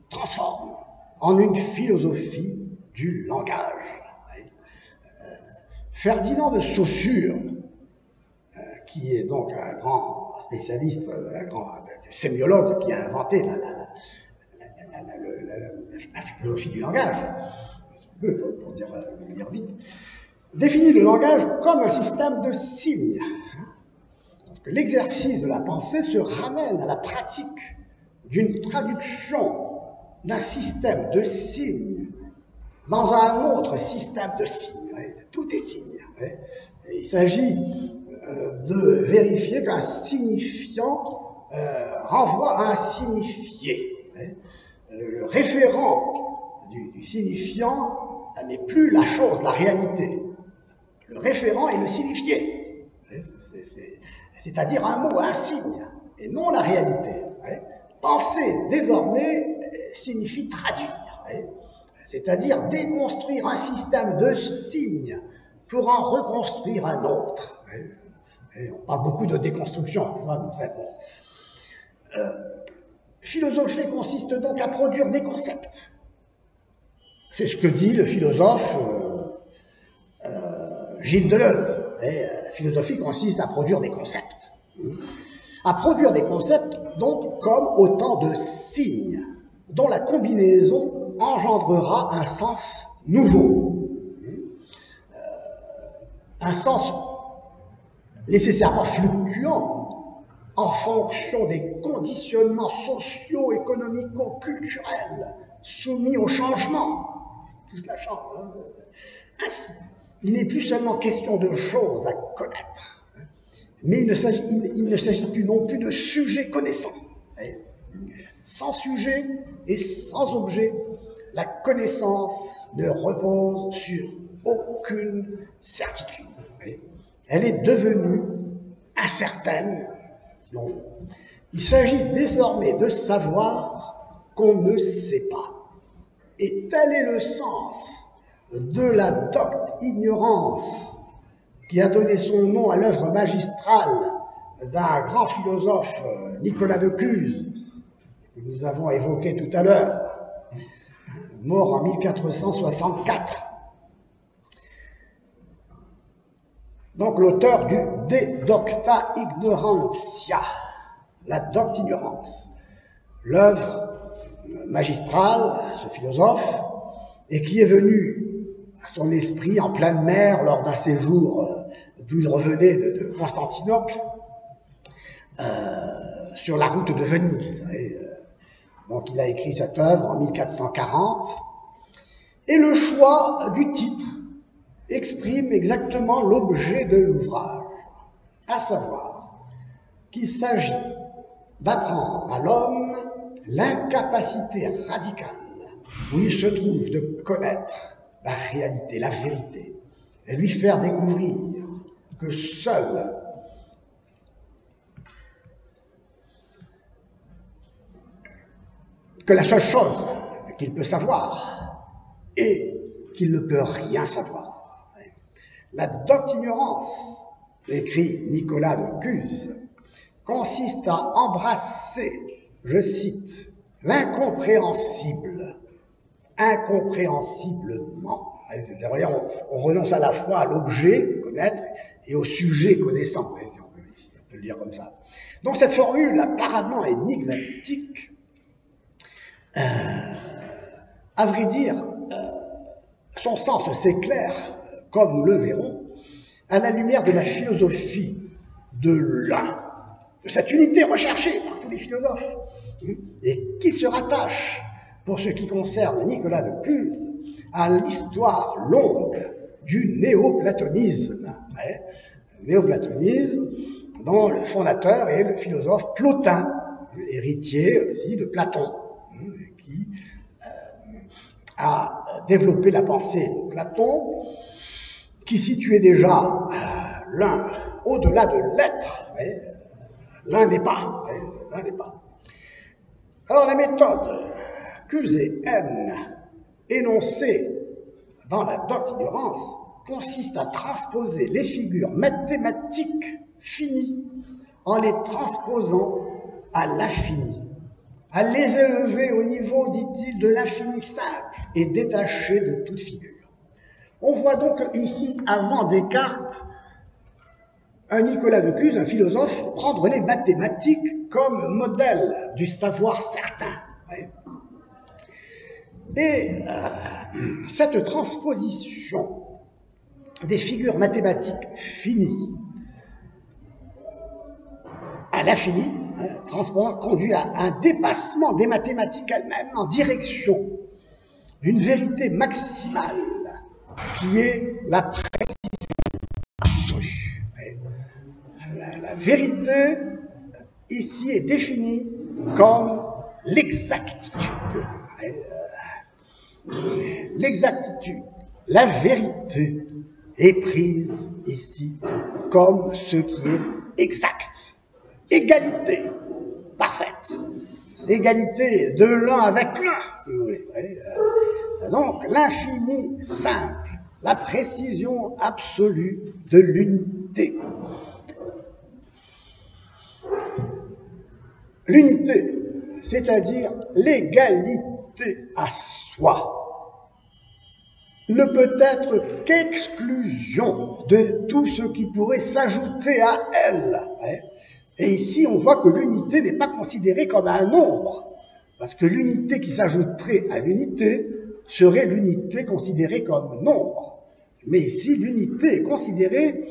transforme en une philosophie du langage. Ferdinand de Saussure, qui est donc un grand spécialiste, un grand sémiologue qui a inventé la philosophie du langage, pour dire vite, définit le langage comme un système de signes. l'exercice de la pensée se ramène à la pratique d'une traduction d'un système de signes dans un autre système de signes. Tout est signe. Il s'agit de vérifier qu'un signifiant renvoie à un signifié. Le référent du signifiant n'est plus la chose, la réalité. Le référent est le signifié. C'est-à-dire un mot, un signe, et non la réalité. Penser, désormais, signifie traduire. C'est-à-dire déconstruire un système de signes pour en reconstruire un autre. Et on parle beaucoup de déconstruction, en fait. Philosopher consiste donc à produire des concepts. C'est ce que dit le philosophe Gilles Deleuze. La philosophie consiste à produire des concepts. À produire des concepts, donc, comme autant de signes, dont la combinaison engendrera un sens nouveau. Un sens nécessairement fluctuant en fonction des conditionnements sociaux, économico-culturels soumis au changement. Tout cela change. Ainsi, il n'est plus seulement question de choses à connaître, mais il ne s'agit plus non plus de sujets connaissants. Sans sujet et sans objet, la connaissance ne repose sur aucune certitude. Elle est devenue incertaine. Il s'agit désormais de savoir qu'on ne sait pas. Et tel est le sens de la docte-ignorance qui a donné son nom à l'œuvre magistrale d'un grand philosophe, Nicolas de Cuse, que nous avons évoqué tout à l'heure, mort en 1464. Donc l'auteur du De Docta Ignorantia, la docte-ignorance, l'œuvre magistrale, ce philosophe, et qui est venu à son esprit en pleine mer lors d'un séjour d'où il revenait de Constantinople, sur la route de Venise. Donc il a écrit cette œuvre en 1440, et le choix du titre exprime exactement l'objet de l'ouvrage, à savoir qu'il s'agit d'apprendre à l'homme l'incapacité radicale où il se trouve de connaître la réalité, la vérité, et lui faire découvrir que seul la seule chose qu'il peut savoir est qu'il ne peut rien savoir. La docte-ignorance, écrit Nicolas de Cuse, consiste à embrasser, je cite, l'incompréhensible, incompréhensiblement. C'est-à-dire, on renonce à la fois à l'objet, connaître, et au sujet connaissant, si on peut le dire comme ça. Donc cette formule apparemment énigmatique, à vrai dire, son sens s'éclaire, comme nous le verrons, à la lumière de la philosophie de l'un, de cette unité recherchée par tous les philosophes, et qui se rattache, pour ce qui concerne Nicolas de Cuse, à l'histoire longue du néoplatonisme. Néoplatonisme, dont le fondateur est le philosophe Plotin, héritier aussi de Platon, qui a développé la pensée de Platon, qui situait déjà l'un au-delà de l'être. L'un n'est pas. L'un n'est pas. Alors la méthode Cuse-N énoncée dans la docte-ignorance consiste à transposer les figures mathématiques finies en les transposant à l'infini, à les élever au niveau, dit-il, de l'infini simple et détaché de toute figure. On voit donc ici, avant Descartes, un Nicolas de Cuse, un philosophe, prendre les mathématiques comme modèle du savoir certain. Et cette transposition des figures mathématiques finies à l'infini, transport conduit à un dépassement des mathématiques elles-mêmes en direction d'une vérité maximale qui est la précision absolue. La vérité ici est définie comme l'exactitude. L'exactitude, la vérité est prise ici comme ce qui est exact. Égalité parfaite. Égalité de l'un avec l'un, si vous voulez. Donc, l'infini simple, la précision absolue de l'unité. L'unité, c'est-à-dire l'égalité à soi, ne peut être qu'exclusion de tout ce qui pourrait s'ajouter à elle. Et ici, on voit que l'unité n'est pas considérée comme un nombre, parce que l'unité qui s'ajouterait à l'unité serait l'unité considérée comme nombre. Mais ici, l'unité est considérée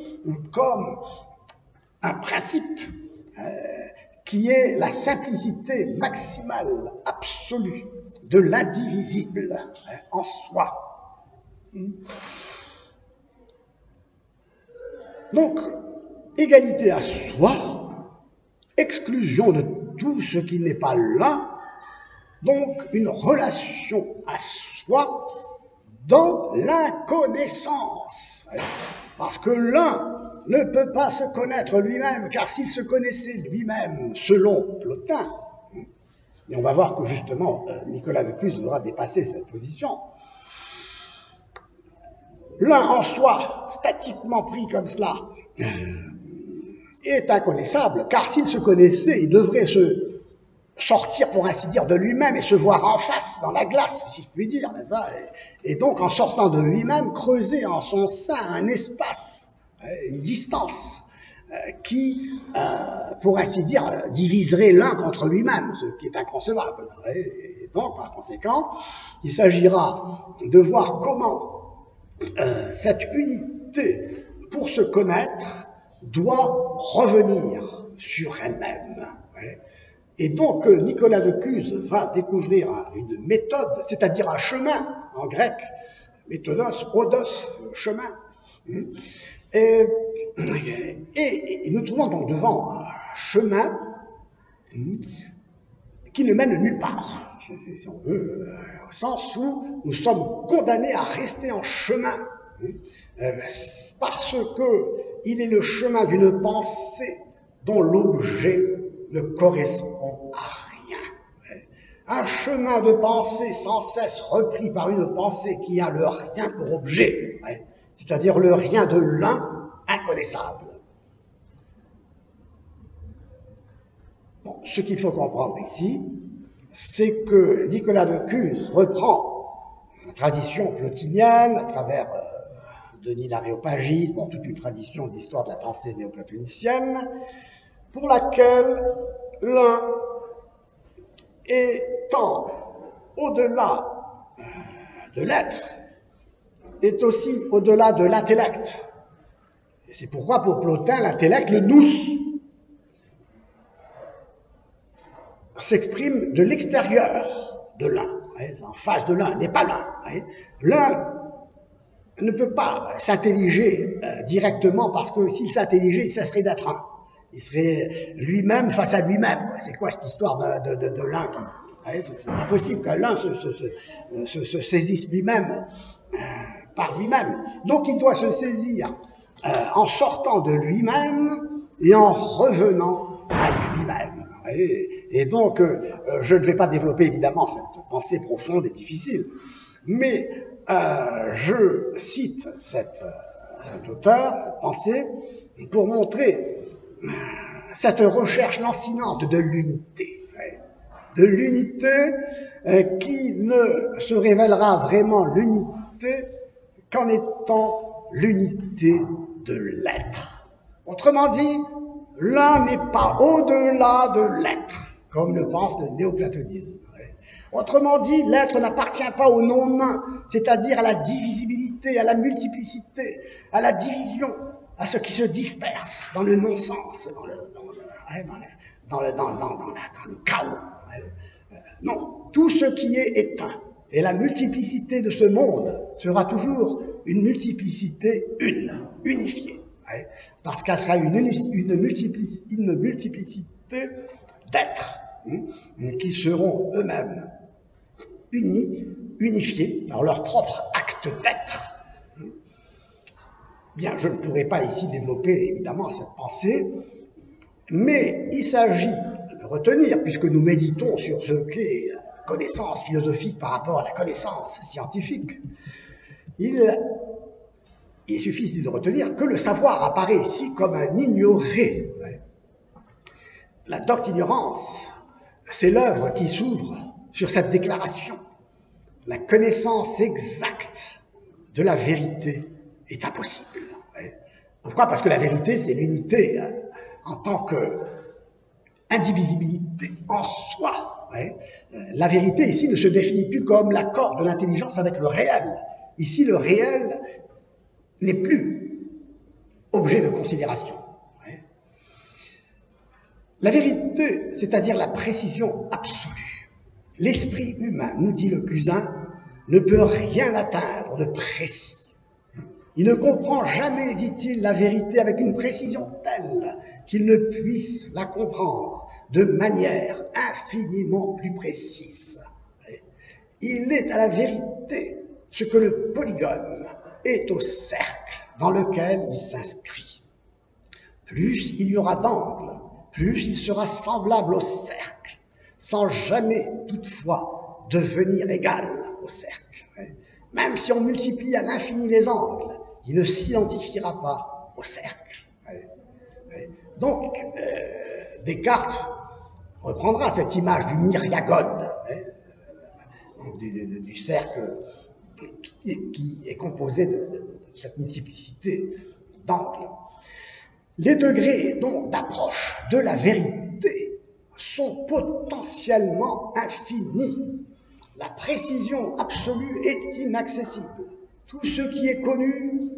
comme un principe qui est la simplicité maximale, absolue, de l'indivisible en soi. Donc, égalité à soi, exclusion de tout ce qui n'est pas l'un, donc une relation à soi dans l'inconnaissance. Parce que l'un ne peut pas se connaître lui-même, car s'il se connaissait lui-même, selon Plotin, et on va voir que justement Nicolas de Cuse devra dépasser cette position, l'un en soi, statiquement pris comme cela, est inconnaissable, car s'il se connaissait, il devrait se sortir, pour ainsi dire, de lui-même et se voir en face, dans la glace, si je puis dire, n'est-ce pas? Et donc, en sortant de lui-même, creuser en son sein un espace, une distance, qui, pour ainsi dire, diviserait l'un contre lui-même, ce qui est inconcevable. Et donc, par conséquent, il s'agira de voir comment cette unité, pour se connaître, doit revenir sur elle-même. Et donc, Nicolas de Cuse va découvrir une méthode, c'est-à-dire un chemin, en grec, méthodos, odos, chemin. Et nous trouvons donc devant un chemin qui ne mène nulle part, si on veut, au sens où nous sommes condamnés à rester en chemin, parce qu'il est le chemin d'une pensée dont l'objet ne correspond à rien. Un chemin de pensée sans cesse repris par une pensée qui a le rien pour objet, c'est-à-dire le rien de l'un inconnaissable. Bon, ce qu'il faut comprendre ici, c'est que Nicolas de Cuse reprend la tradition plotinienne à travers Denis l'Aréopagite, bon, toute une tradition d'histoire de la pensée néoplatonicienne, pour laquelle l'un étant au-delà de l'être, est aussi au-delà de l'intellect. Et c'est pourquoi pour Plotin, l'intellect, le nous, s'exprime de l'extérieur de l'un, en face de l'un, n'est pas l'un. L'un ne peut pas s'intelliger directement, parce que s'il s'intelligeait, il cesserait d'être un. Il serait lui-même face à lui-même. C'est quoi cette histoire de l'un qui... C'est pas possible que l'un se saisisse lui-même par lui-même. Donc il doit se saisir en sortant de lui-même et en revenant à lui-même. Et donc, je ne vais pas développer évidemment cette pensée profonde et difficile, mais je cite cet auteur, cette pensée, pour montrer cette recherche lancinante de l'unité. De l'unité qui ne se révélera vraiment l'unité qu'en étant l'unité de l'être. Autrement dit, l'un n'est pas au-delà de l'être, comme le pense le néoplatonisme. Autrement dit, l'être n'appartient pas au non-un, c'est-à-dire à la divisibilité, à la multiplicité, à la division, à ce qui se disperse dans le non-sens, hein, dans le chaos. Non, tout ce qui est éteint. Et la multiplicité de ce monde sera toujours une multiplicité unifiée. Hein, parce qu'elle sera une multiplicité d'êtres qui seront eux-mêmes unifiés par leur propre acte d'être. Bien, je ne pourrais pas ici développer évidemment cette pensée, mais il s'agit de retenir, puisque nous méditons sur ce qu'est la connaissance philosophique par rapport à la connaissance scientifique, il suffit de retenir que le savoir apparaît ici comme un ignoré. La docte ignorance, c'est l'œuvre qui s'ouvre sur cette déclaration. La connaissance exacte de la vérité est impossible. Pourquoi? Parce que la vérité, c'est l'unité en tant qu'indivisibilité en soi. La vérité, ici, ne se définit plus comme l'accord de l'intelligence avec le réel. Ici, le réel n'est plus objet de considération. La vérité, c'est-à-dire la précision absolue. L'esprit humain, nous dit le Cousin, ne peut rien atteindre de précis. Il ne comprend jamais, dit-il, la vérité avec une précision telle qu'il ne puisse la comprendre de manière infiniment plus précise. Il est à la vérité ce que le polygone est au cercle dans lequel il s'inscrit. Plus il y aura d'angles, plus il sera semblable au cercle, sans jamais toutefois devenir égal au cercle. Même si on multiplie à l'infini les angles, il ne s'identifiera pas au cercle. Donc, Descartes reprendra cette image du myriagone, du cercle qui est composé de cette multiplicité d'angles. Les degrés donc d'approche de la vérité sont potentiellement infinis. La précision absolue est inaccessible. Tout ce qui est connu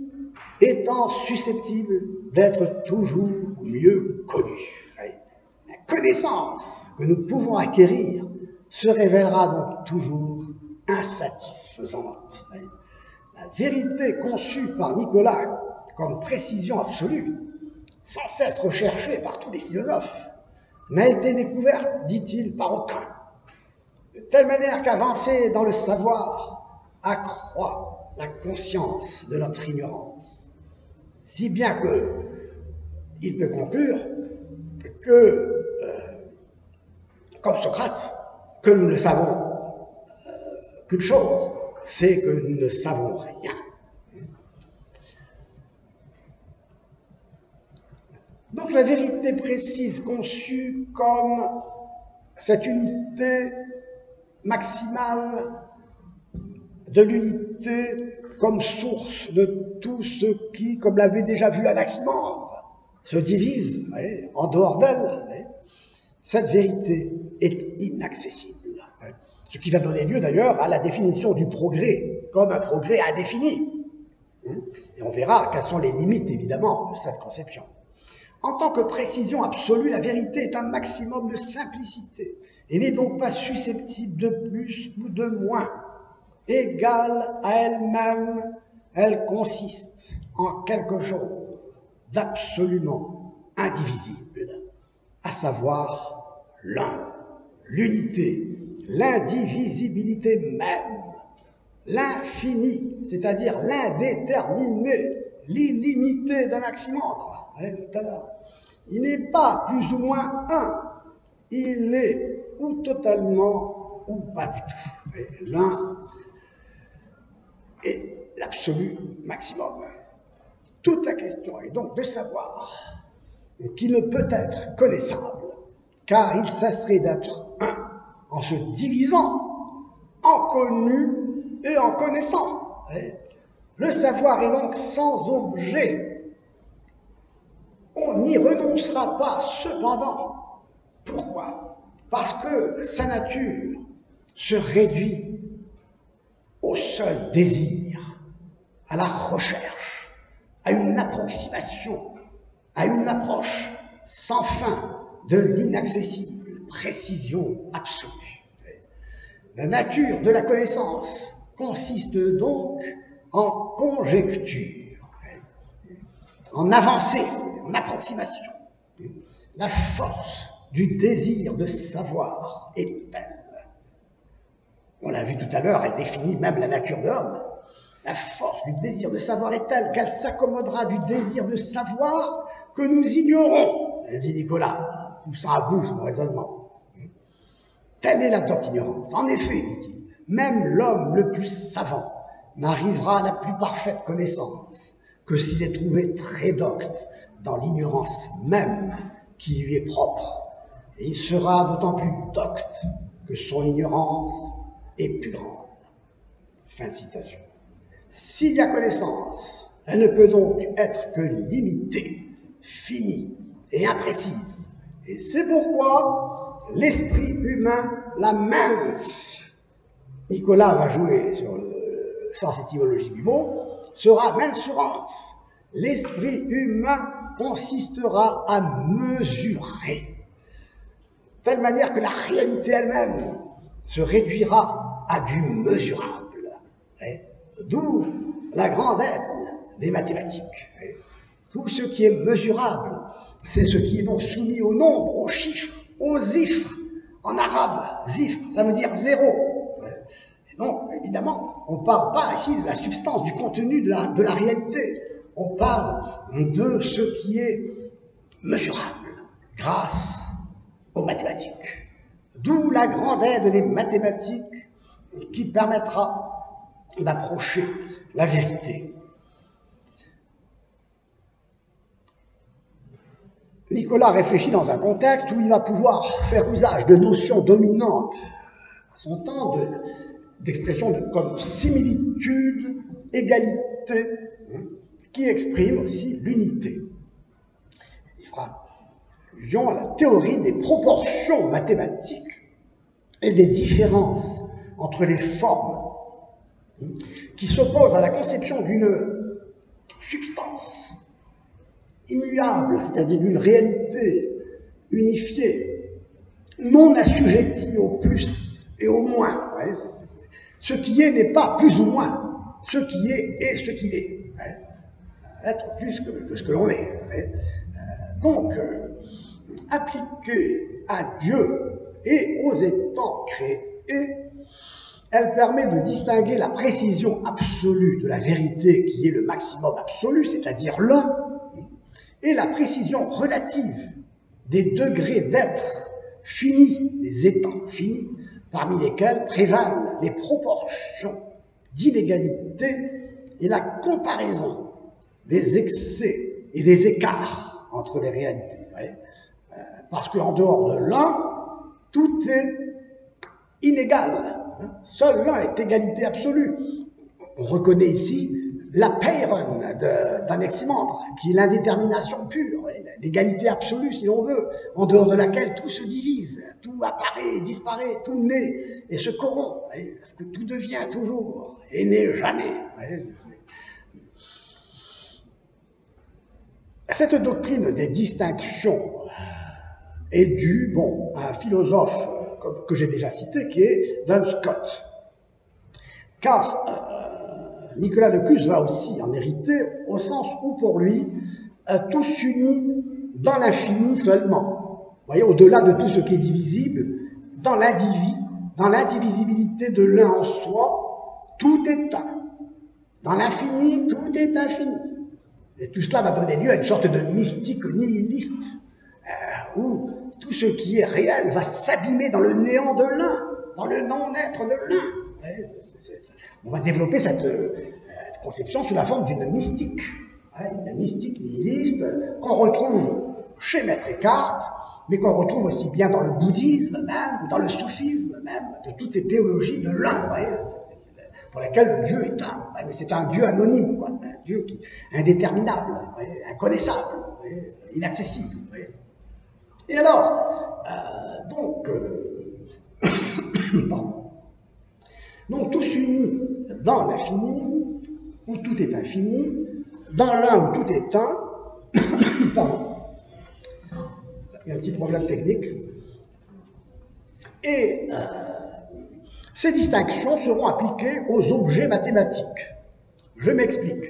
étant susceptible d'être toujours mieux connu. La connaissance que nous pouvons acquérir se révélera donc toujours insatisfaisante. La vérité conçue par Nicolas comme précision absolue, sans cesse recherchée par tous les philosophes, n'a été découverte, dit-il, par aucun. De telle manière qu'avancer dans le savoir accroît la conscience de notre ignorance. Si bien que il peut conclure que, comme Socrate, que nous ne savons qu'une chose, c'est que nous ne savons rien. Donc la vérité précise conçue comme cette unité maximale de l'unité comme source de tout ce qui, comme l'avait déjà vu Anaximandre, se divise en dehors d'elle, cette vérité est inaccessible. Ce qui va donner lieu d'ailleurs à la définition du progrès comme un progrès indéfini. Et on verra quelles sont les limites évidemment de cette conception. En tant que précision absolue, la vérité est un maximum de simplicité et n'est donc pas susceptible de plus ou de moins. Égale à elle-même, elle consiste en quelque chose d'absolument indivisible, à savoir l'un, l'unité, l'indivisibilité même, l'infini, c'est-à-dire l'indéterminé, l'illimité d'Anaximandre. Il n'est pas plus ou moins un, il est ou totalement ou pas du tout. L'un est l'absolu maximum. Toute la question est donc de savoir qu'il ne peut être connaissable, car il cesserait d'être un en se divisant en connu et en connaissant. Le savoir est donc sans objet. On n'y renoncera pas, cependant. Pourquoi? Parce que sa nature se réduit au seul désir, à la recherche, à une approximation, à une approche sans fin de l'inaccessible précision absolue. La nature de la connaissance consiste donc en conjecture, en avancée, en approximation. La force du désir de savoir est telle. On l'a vu tout à l'heure, elle définit même la nature de l'homme. La force du désir de savoir est telle qu'elle s'accommodera du désir de savoir que nous ignorons, dit Nicolas, poussant à bout son raisonnement. Telle est la docte ignorance. En effet, dit-il, même l'homme le plus savant n'arrivera à la plus parfaite connaissance que s'il est trouvé très docte dans l'ignorance même qui lui est propre. Et il sera d'autant plus docte que son ignorance est plus grande. Fin de citation. S'il y a connaissance, elle ne peut donc être que limitée, finie et imprécise. Et c'est pourquoi l'esprit humain la mince. Nicolas va jouer sur le sens étymologique du mot, sera mensurans. L'esprit humain consistera à mesurer, de telle manière que la réalité elle-même se réduira à du mesurable. D'où la grande aide des mathématiques. Tout ce qui est mesurable, c'est ce qui est donc soumis au nombre, aux chiffres, aux zifres. En arabe, zifre, ça veut dire zéro. Et donc, évidemment, on ne parle pas ici de la substance, du contenu de la réalité. On parle de ce qui est mesurable grâce aux mathématiques. D'où la grande aide des mathématiques qui permettra d'approcher la vérité. Nicolas réfléchit dans un contexte où il va pouvoir faire usage de notions dominantes à son temps, d'expressions comme similitude, égalité, qui expriment aussi l'unité. Il fera allusion à la théorie des proportions mathématiques et des différences entre les formes qui s'opposent à la conception d'une substance immuable, c'est-à-dire d'une réalité unifiée, non assujettie au plus et au moins. Ce qui est n'est pas plus ou moins, ce qui est ce qu'il est. Être plus que ce que l'on est. Donc, appliquée à Dieu et aux étangs créés, elle permet de distinguer la précision absolue de la vérité qui est le maximum absolu, c'est-à-dire l'un, et la précision relative des degrés d'être finis, des étangs finis, parmi lesquels prévalent les proportions d'inégalité et la comparaison des excès et des écarts entre les réalités. Parce qu'en dehors de l'un, tout est inégal. Seul l'un est égalité absolue. On reconnaît ici la peiron d'Anaximandre, qui est l'indétermination pure, l'égalité absolue si l'on veut, en dehors de laquelle tout se divise, tout apparaît, disparaît, tout naît et se corrompt, parce que tout devient toujours et n'est jamais. Cette doctrine des distinctions est due à un philosophe que j'ai déjà cité, qui est Duns Scott. Car Nicolas de Cus va aussi en hériter, au sens où pour lui, tout s'unit dans l'infini seulement. Vous voyez, au-delà de tout ce qui est divisible, dans l'indivisibilité de l'un en soi, tout est un. Dans l'infini, tout est infini. Et tout cela va donner lieu à une sorte de mystique nihiliste, où tout ce qui est réel va s'abîmer dans le néant de l'un, dans le non-être de l'un. On va développer cette conception sous la forme d'une mystique nihiliste qu'on retrouve chez Maître Eckhart, mais qu'on retrouve aussi bien dans le bouddhisme même, ou dans le soufisme même, de toutes ces théologies de l'un, pour laquelle Dieu est un. Mais c'est un Dieu anonyme, un Dieu indéterminable, inconnaissable, inaccessible. Et alors, donc tout s'unit dans l'infini, où tout est infini, dans l'un où tout est un, Il y a un petit problème technique. Et ces distinctions seront appliquées aux objets mathématiques. Je m'explique.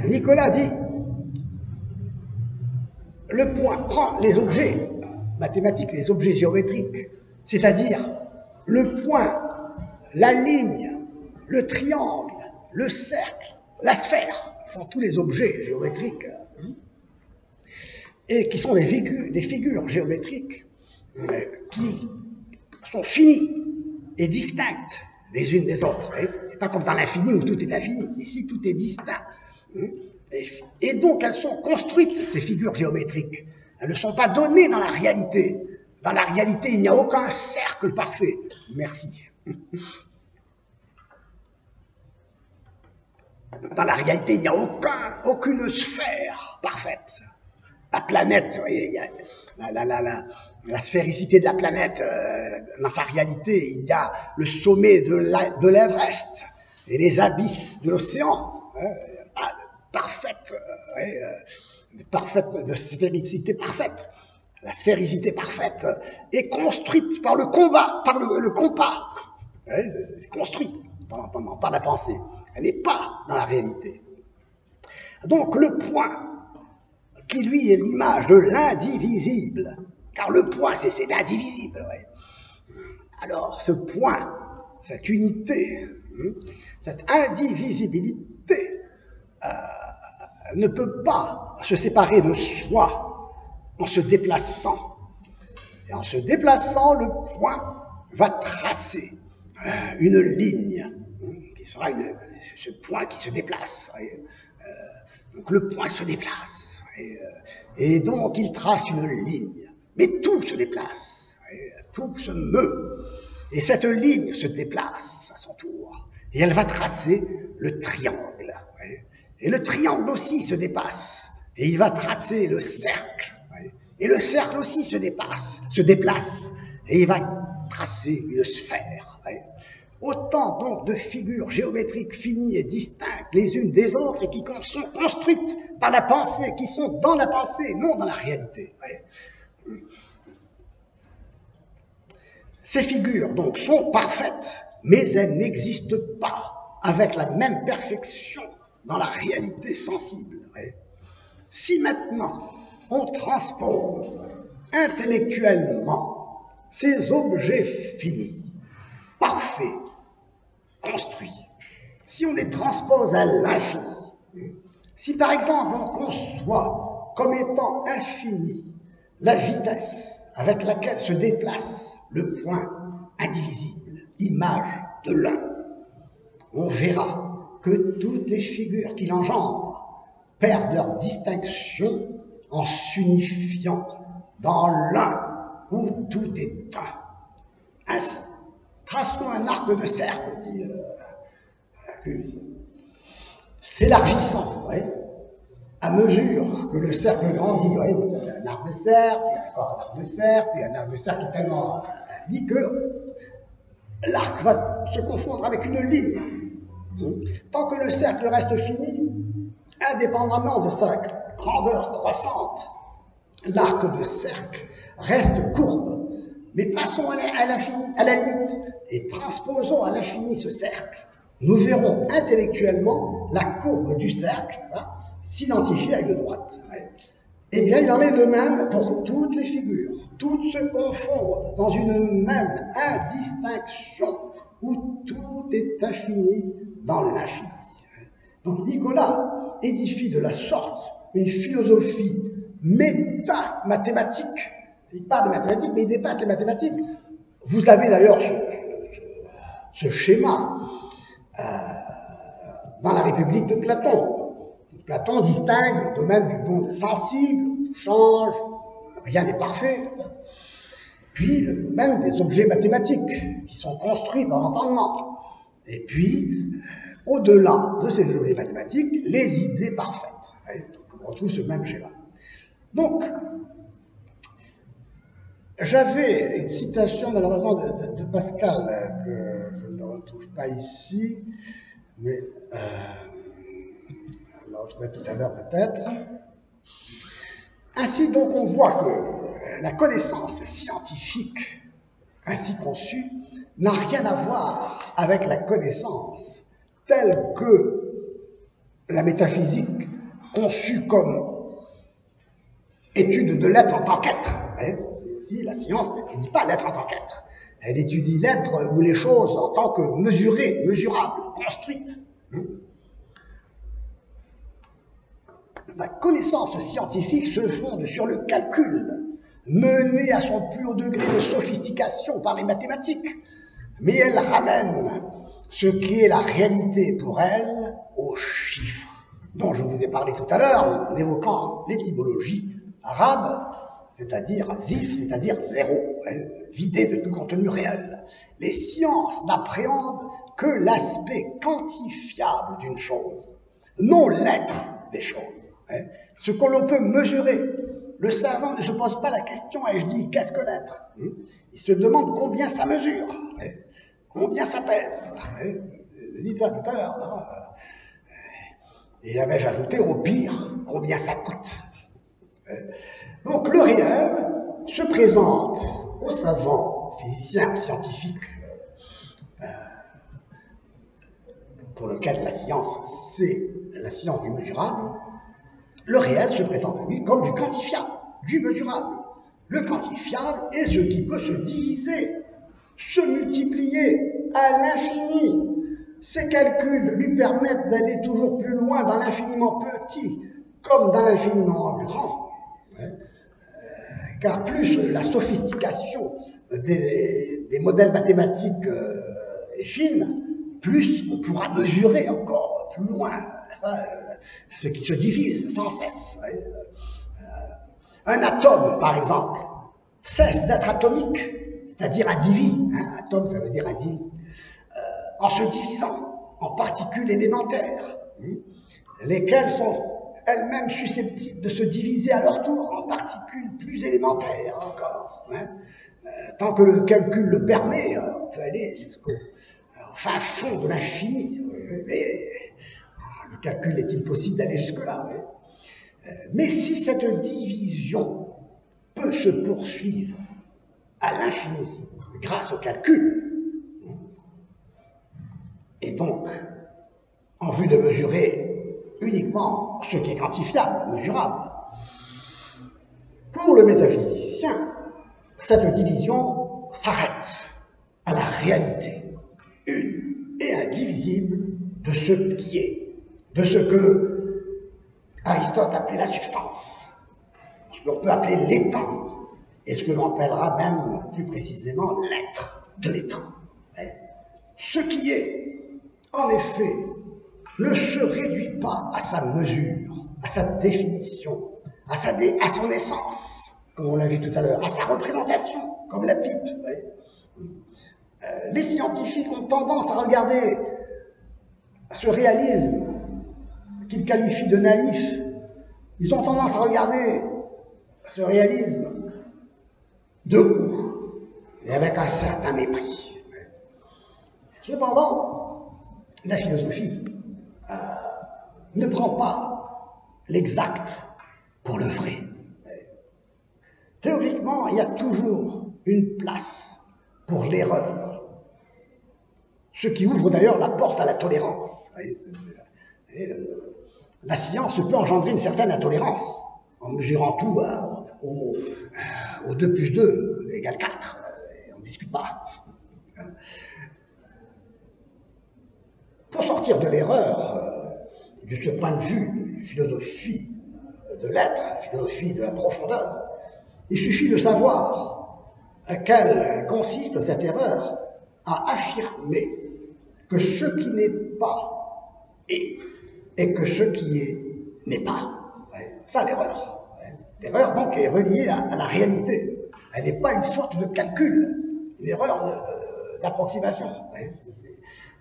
Nicolas dit, le point prend les objets mathématiques, les objets géométriques, c'est-à-dire le point, la ligne, le triangle, le cercle, la sphère, qui sont tous les objets géométriques, et qui sont des figures géométriques qui sont finies et distinctes les unes des autres. C'est pas comme dans l'infini où tout est infini. Ici, tout est distinct. Et donc, elles sont construites, ces figures géométriques. Elles ne sont pas données dans la réalité. Dans la réalité, il n'y a aucun cercle parfait. Merci. Dans la réalité, il n'y a aucune sphère parfaite. La planète, la sphéricité de la planète, dans sa réalité, il y a le sommet de l'Everest et les abysses de l'océan, parfaite, de sphéricité parfaite. La sphéricité parfaite est construite par le combat, par le compas. C'est construit par la pensée. Elle n'est pas dans la réalité. Donc le point, qui lui est l'image de l'indivisible, car le point c'est l'indivisible. Ouais. Alors ce point, cette unité, cette indivisibilité ne peut pas se séparer de soi en se déplaçant. Et en se déplaçant, le point va tracer une ligne, qui sera ce point qui se déplace. Donc le point se déplace. Et donc il trace une ligne. Mais tout se déplace. Tout se meut. Et cette ligne se déplace à son tour. Et elle va tracer le triangle. Et le triangle aussi se dépasse. Et il va tracer le cercle. Et le cercle aussi se déplace. Et il va tracer une sphère. Autant donc de figures géométriques finies et distinctes les unes des autres et qui sont construites par la pensée, qui sont dans la pensée, non dans la réalité. Ces figures donc sont parfaites, mais elles n'existent pas avec la même perfection dans la réalité sensible. Si maintenant on transpose intellectuellement ces objets finis, parfaits, construits, si on les transpose à l'infini, si par exemple on conçoit comme étant infini la vitesse avec laquelle se déplace le point indivisible, image de l'un, on verra que toutes les figures qu'il engendre perdent leur distinction en s'unifiant dans l'un où tout est un. Ainsi, traçons un arc de cercle, dit Accuse, s'élargissant, à mesure que le cercle grandit. Vous avez un arc de cercle, puis encore un arc de cercle, puis un arc de cercle qui est tellement dit que l'arc va se confondre avec une ligne. Tant que le cercle reste fini, indépendamment de sa grandeur croissante, l'arc de cercle reste courbe. Mais passons à l'infini, à la limite, et transposons à l'infini ce cercle. Nous verrons intellectuellement la courbe du cercle s'identifier avec le droite. Eh bien, il en est de même pour toutes les figures. Toutes se confondent dans une même indistinction où tout est infini dans l'infini. Donc Nicolas édifie de la sorte une philosophie méta-mathématique. Il parle de mathématiques, mais il dépasse les mathématiques. Vous avez d'ailleurs ce schéma dans la République de Platon. Platon distingue le domaine du monde sensible, tout change, rien n'est parfait. Puis le domaine des objets mathématiques qui sont construits par l'entendement. Et puis, au-delà de ces objets mathématiques, les idées parfaites. Donc, on retrouve ce même schéma. Donc, j'avais une citation malheureusement de Pascal que je ne retrouve pas ici, mais on la retrouverai tout à l'heure peut-être. Ainsi donc on voit que la connaissance scientifique ainsi conçue n'a rien à voir avec la connaissance telle que la métaphysique conçue comme étude de l'être en tant qu'être. La science n'étudie pas l'être en tant qu'être. Elle étudie l'être ou les choses en tant que mesurées, mesurables, construites. La connaissance scientifique se fonde sur le calcul, mené à son plus haut degré de sophistication par les mathématiques. Mais elle ramène ce qui est la réalité pour elle aux chiffres, dont je vous ai parlé tout à l'heure en évoquant l'étymologie arabe, c'est-à-dire zif, c'est-à-dire zéro, vidé de tout contenu réel. Les sciences n'appréhendent que l'aspect quantifiable d'une chose, non l'être des choses. Ce que l'on peut mesurer. Le savant ne se pose pas la question, et je dis, qu'est-ce que l'être? Il se demande combien ça mesure, combien ça pèse. J'ai dit ça tout à l'heure. Et j'avais ajouté, au pire, combien ça coûte. Donc le réel se présente aux savants, physiciens, scientifiques, pour lequel la science, c'est la science du mesurable. Le réel se présente à lui comme du quantifiable, du mesurable. Le quantifiable est ce qui peut se diviser, se multiplier à l'infini. Ces calculs lui permettent d'aller toujours plus loin dans l'infiniment petit, comme dans l'infiniment grand. Car plus la sophistication des modèles mathématiques est fine, plus on pourra mesurer encore plus loin ce qui se divise sans cesse. Un atome, par exemple, cesse d'être atomique, c'est-à-dire indivis. Atome, ça veut dire indivis. En se divisant en particules élémentaires, lesquelles sont elles-mêmes susceptibles de se diviser à leur tour en particules plus élémentaires encore. Tant que le calcul le permet, on peut aller jusqu'au fin fond de l'infini. Mais le calcul est-il possible d'aller jusque-là? Mais si cette division peut se poursuivre à l'infini grâce au calcul, et donc en vue de mesurer uniquement ce qui est quantifiable, mesurable, pour le métaphysicien, cette division s'arrête à la réalité une et indivisible de ce qui est, de ce que Aristote appelait la substance, ce que l'on peut appeler l'étang, et ce que l'on appellera même plus précisément l'être de l'étang. Ce qui est, en effet, ne se réduit pas à sa mesure, à sa définition, à son essence, comme on l'a vu tout à l'heure, à sa représentation, comme la pipe. Les scientifiques ont tendance à regarder ce réalisme qu'ils qualifient de naïf. Ils ont tendance à regarder ce réalisme de haut et avec un certain mépris. Cependant, la philosophie ne prend pas l'exact pour le vrai. Théoriquement, il y a toujours une place pour l'erreur, ce qui ouvre d'ailleurs la porte à la tolérance. La science peut engendrer une certaine intolérance, en mesurant tout au 2 plus 2 égale 4, on ne discute pas. Pour sortir de l'erreur, de ce point de vue, philosophie de l'être, philosophie de la profondeur, il suffit de savoir à quelle consiste cette erreur, à affirmer que ce qui n'est pas est, et que ce qui est n'est pas. Ça, l'erreur. L'erreur, donc, est reliée à la réalité. Elle n'est pas une faute de calcul, une erreur d'approximation.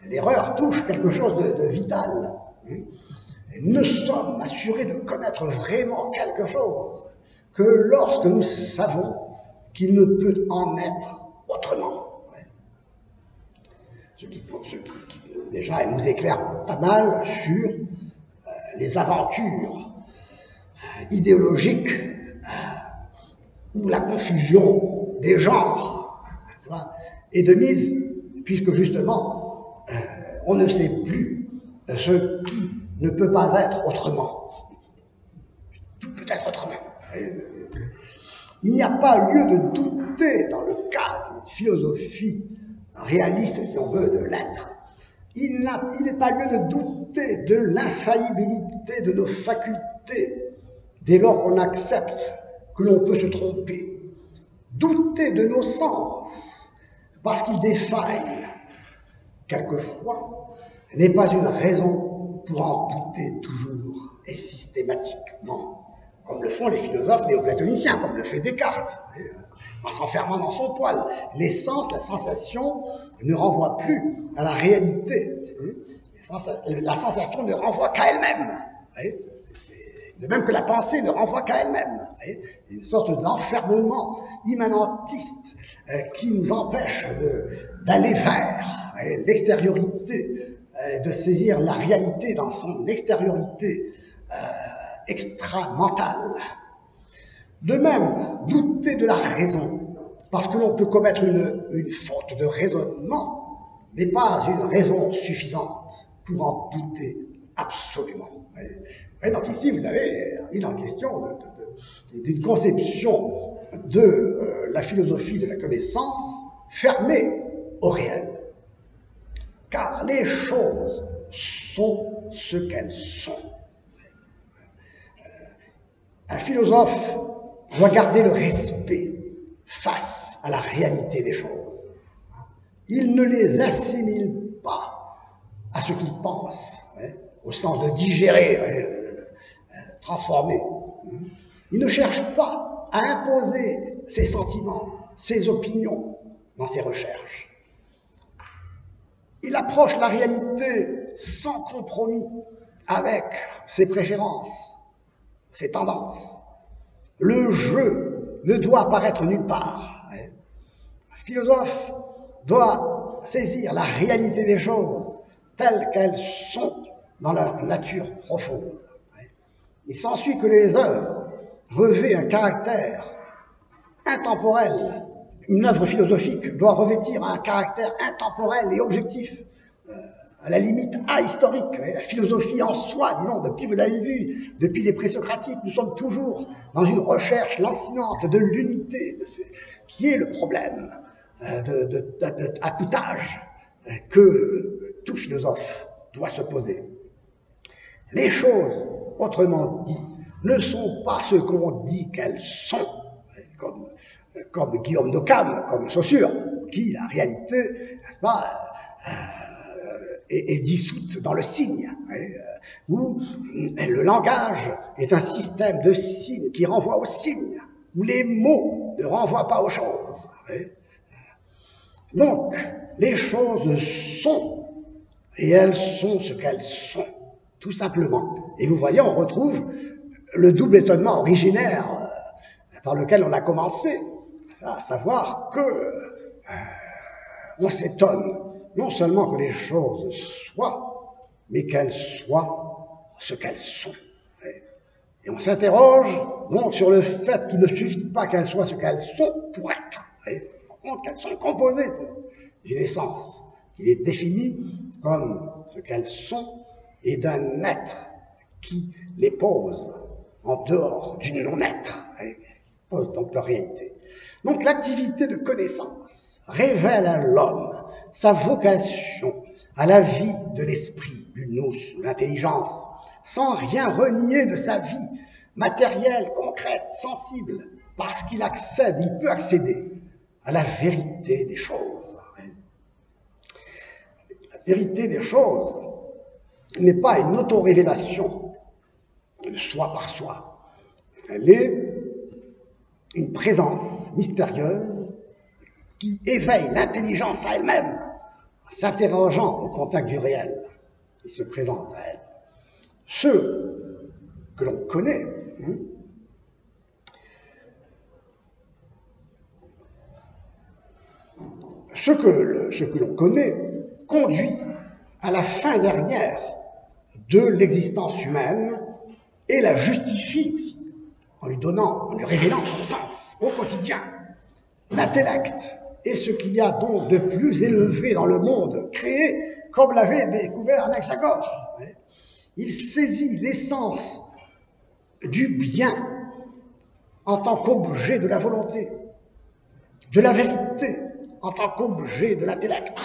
L'erreur touche quelque chose de vital. Nous sommes assurés de connaître vraiment quelque chose que lorsque nous savons qu'il ne peut en être autrement. Ce qui déjà nous éclaire pas mal sur les aventures idéologiques où la confusion des genres est de mise, puisque justement, on ne sait plus ce qui ne peut pas être autrement. Tout peut être autrement. Il n'y a pas lieu de douter dans le cas d'une philosophie réaliste, si on veut, de l'être. Il n'est pas lieu de douter de l'infaillibilité de nos facultés, dès lors qu'on accepte que l'on peut se tromper. Douter de nos sens, parce qu'ils défaillent, quelquefois, n'est pas une raison pour en douter toujours et systématiquement, comme le font les philosophes néoplatoniciens, comme le fait Descartes, en s'enfermant dans son poil. Les sens, la sensation, ne renvoie plus à la réalité. La sensation ne renvoie qu'à elle-même. De même que la pensée ne renvoie qu'à elle-même. Une sorte d'enfermement immanentiste qui nous empêche d'aller vers l'extériorité, de saisir la réalité dans son extériorité extra-mentale. De même, douter de la raison, parce que l'on peut commettre une faute de raisonnement, n'est pas une raison suffisante pour en douter absolument. Donc ici, vous avez la mise en question d'une conception de la philosophie de la connaissance fermée au réel. Car les choses sont ce qu'elles sont. Un philosophe doit garder le respect face à la réalité des choses. Il ne les assimile pas à ce qu'il pense, au sens de digérer, transformer. Il ne cherche pas à imposer ses sentiments, ses opinions dans ses recherches. Il approche la réalité sans compromis avec ses préférences, ses tendances. Le jeu ne doit apparaître nulle part. Le philosophe doit saisir la réalité des choses telles qu'elles sont dans leur nature profonde. Il s'ensuit que les œuvres revêtent un caractère intemporel. Une œuvre philosophique doit revêtir un caractère intemporel et objectif, à la limite ahistorique. La philosophie en soi, disons, depuis, vous l'avez vu, depuis les présocratiques, nous sommes toujours dans une recherche lancinante de l'unité, qui est le problème à tout âge que tout philosophe doit se poser. Les choses, autrement dit, ne sont pas ce qu'on dit qu'elles sont, comme Guillaume d'Occam, comme Saussure, qui, la réalité, n'est-ce pas, est dissoute dans le signe, où le langage est un système de signes qui renvoie au signe, où les mots ne renvoient pas aux choses. Donc, les choses sont, et elles sont ce qu'elles sont, tout simplement. Et vous voyez, on retrouve le double étonnement originaire par lequel on a commencé, à savoir que on s'étonne non seulement que les choses soient, mais qu'elles soient ce qu'elles sont. Et on s'interroge donc sur le fait qu'il ne suffit pas qu'elles soient ce qu'elles sont pour être. On se rend compte qu'elles sont composées d'une essence qui est définie comme ce qu'elles sont et d'un être qui les pose en dehors du non-être, qui pose donc leur réalité. Donc l'activité de connaissance révèle à l'homme sa vocation à la vie de l'esprit, du nous, de l'intelligence, sans rien renier de sa vie matérielle, concrète, sensible, parce qu'il accède, il peut accéder à la vérité des choses. La vérité des choses n'est pas une autorévélation de soi par soi. Elle est une présence mystérieuse qui éveille l'intelligence à elle-même, en s'interrogeant au contact du réel, et se présente à elle. Ceux que l'on connaît, ce que l'on connaît conduit à la fin dernière de l'existence humaine et la justifie aussi. en lui donnant, en lui révélant son sens au quotidien. L'intellect est ce qu'il y a donc de plus élevé dans le monde créé, comme l'avait découvert Anaxagore. Il saisit l'essence du bien en tant qu'objet de la volonté, de la vérité en tant qu'objet de l'intellect.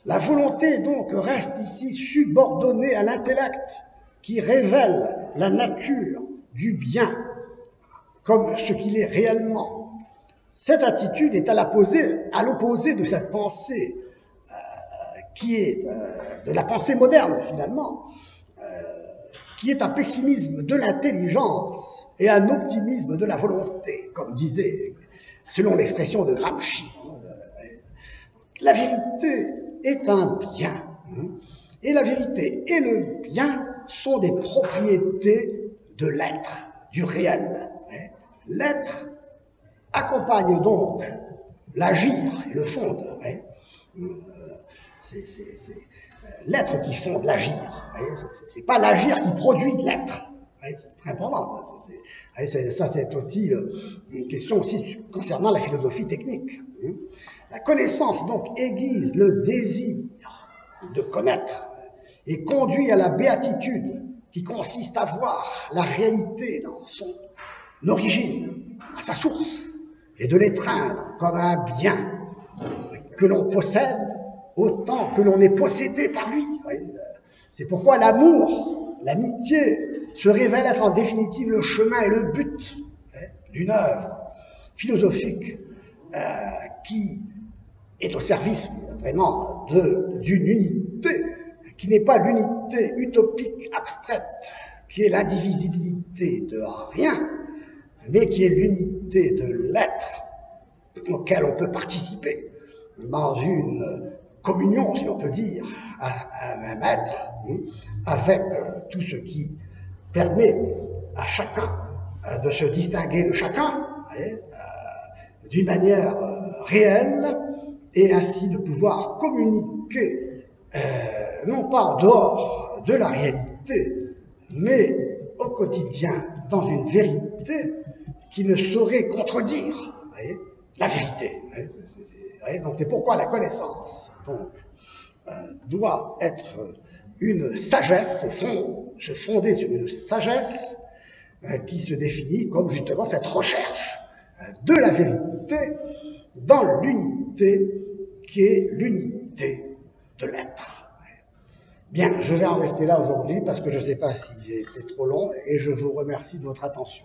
La volonté donc reste ici subordonnée à l'intellect qui révèle la nature du bien comme ce qu'il est réellement. Cette attitude est à l'opposé de cette pensée qui est de la pensée moderne finalement, qui est un pessimisme de l'intelligence et un optimisme de la volonté, comme disait, selon l'expression de Gramsci. La vérité est un bien, et la vérité et le bien sont des propriétés de l'être, du réel. L'être accompagne donc l'agir et le fonde. C'est l'être qui fonde l'agir. C'est pas l'agir qui produit l'être. C'est très important. Ça, c'est aussi une question aussi concernant la philosophie technique. La connaissance, donc, aiguise le désir de connaître et conduit à la béatitude qui consiste à voir la réalité dans son origine, à sa source, et de l'étreindre comme un bien que l'on possède autant que l'on est possédé par lui. C'est pourquoi l'amour, l'amitié, se révèle être en définitive le chemin et le but d'une œuvre philosophique qui est au service vraiment d'une unité qui n'est pas l'unité utopique abstraite, qui est l'indivisibilité de rien, mais qui est l'unité de l'être auquel on peut participer dans une communion, si l'on peut dire, à un être, avec tout ce qui permet à chacun de se distinguer de chacun, d'une manière réelle, et ainsi de pouvoir communiquer, non pas en dehors de la réalité, mais au quotidien, dans une vérité qui ne saurait contredire la vérité. Donc c'est pourquoi la connaissance doit être une sagesse, se fonder sur une sagesse qui se définit comme justement cette recherche de la vérité dans l'unité qui est l'unité de l'être. Bien, je vais en rester là aujourd'hui parce que je ne sais pas si j'ai été trop long et je vous remercie de votre attention.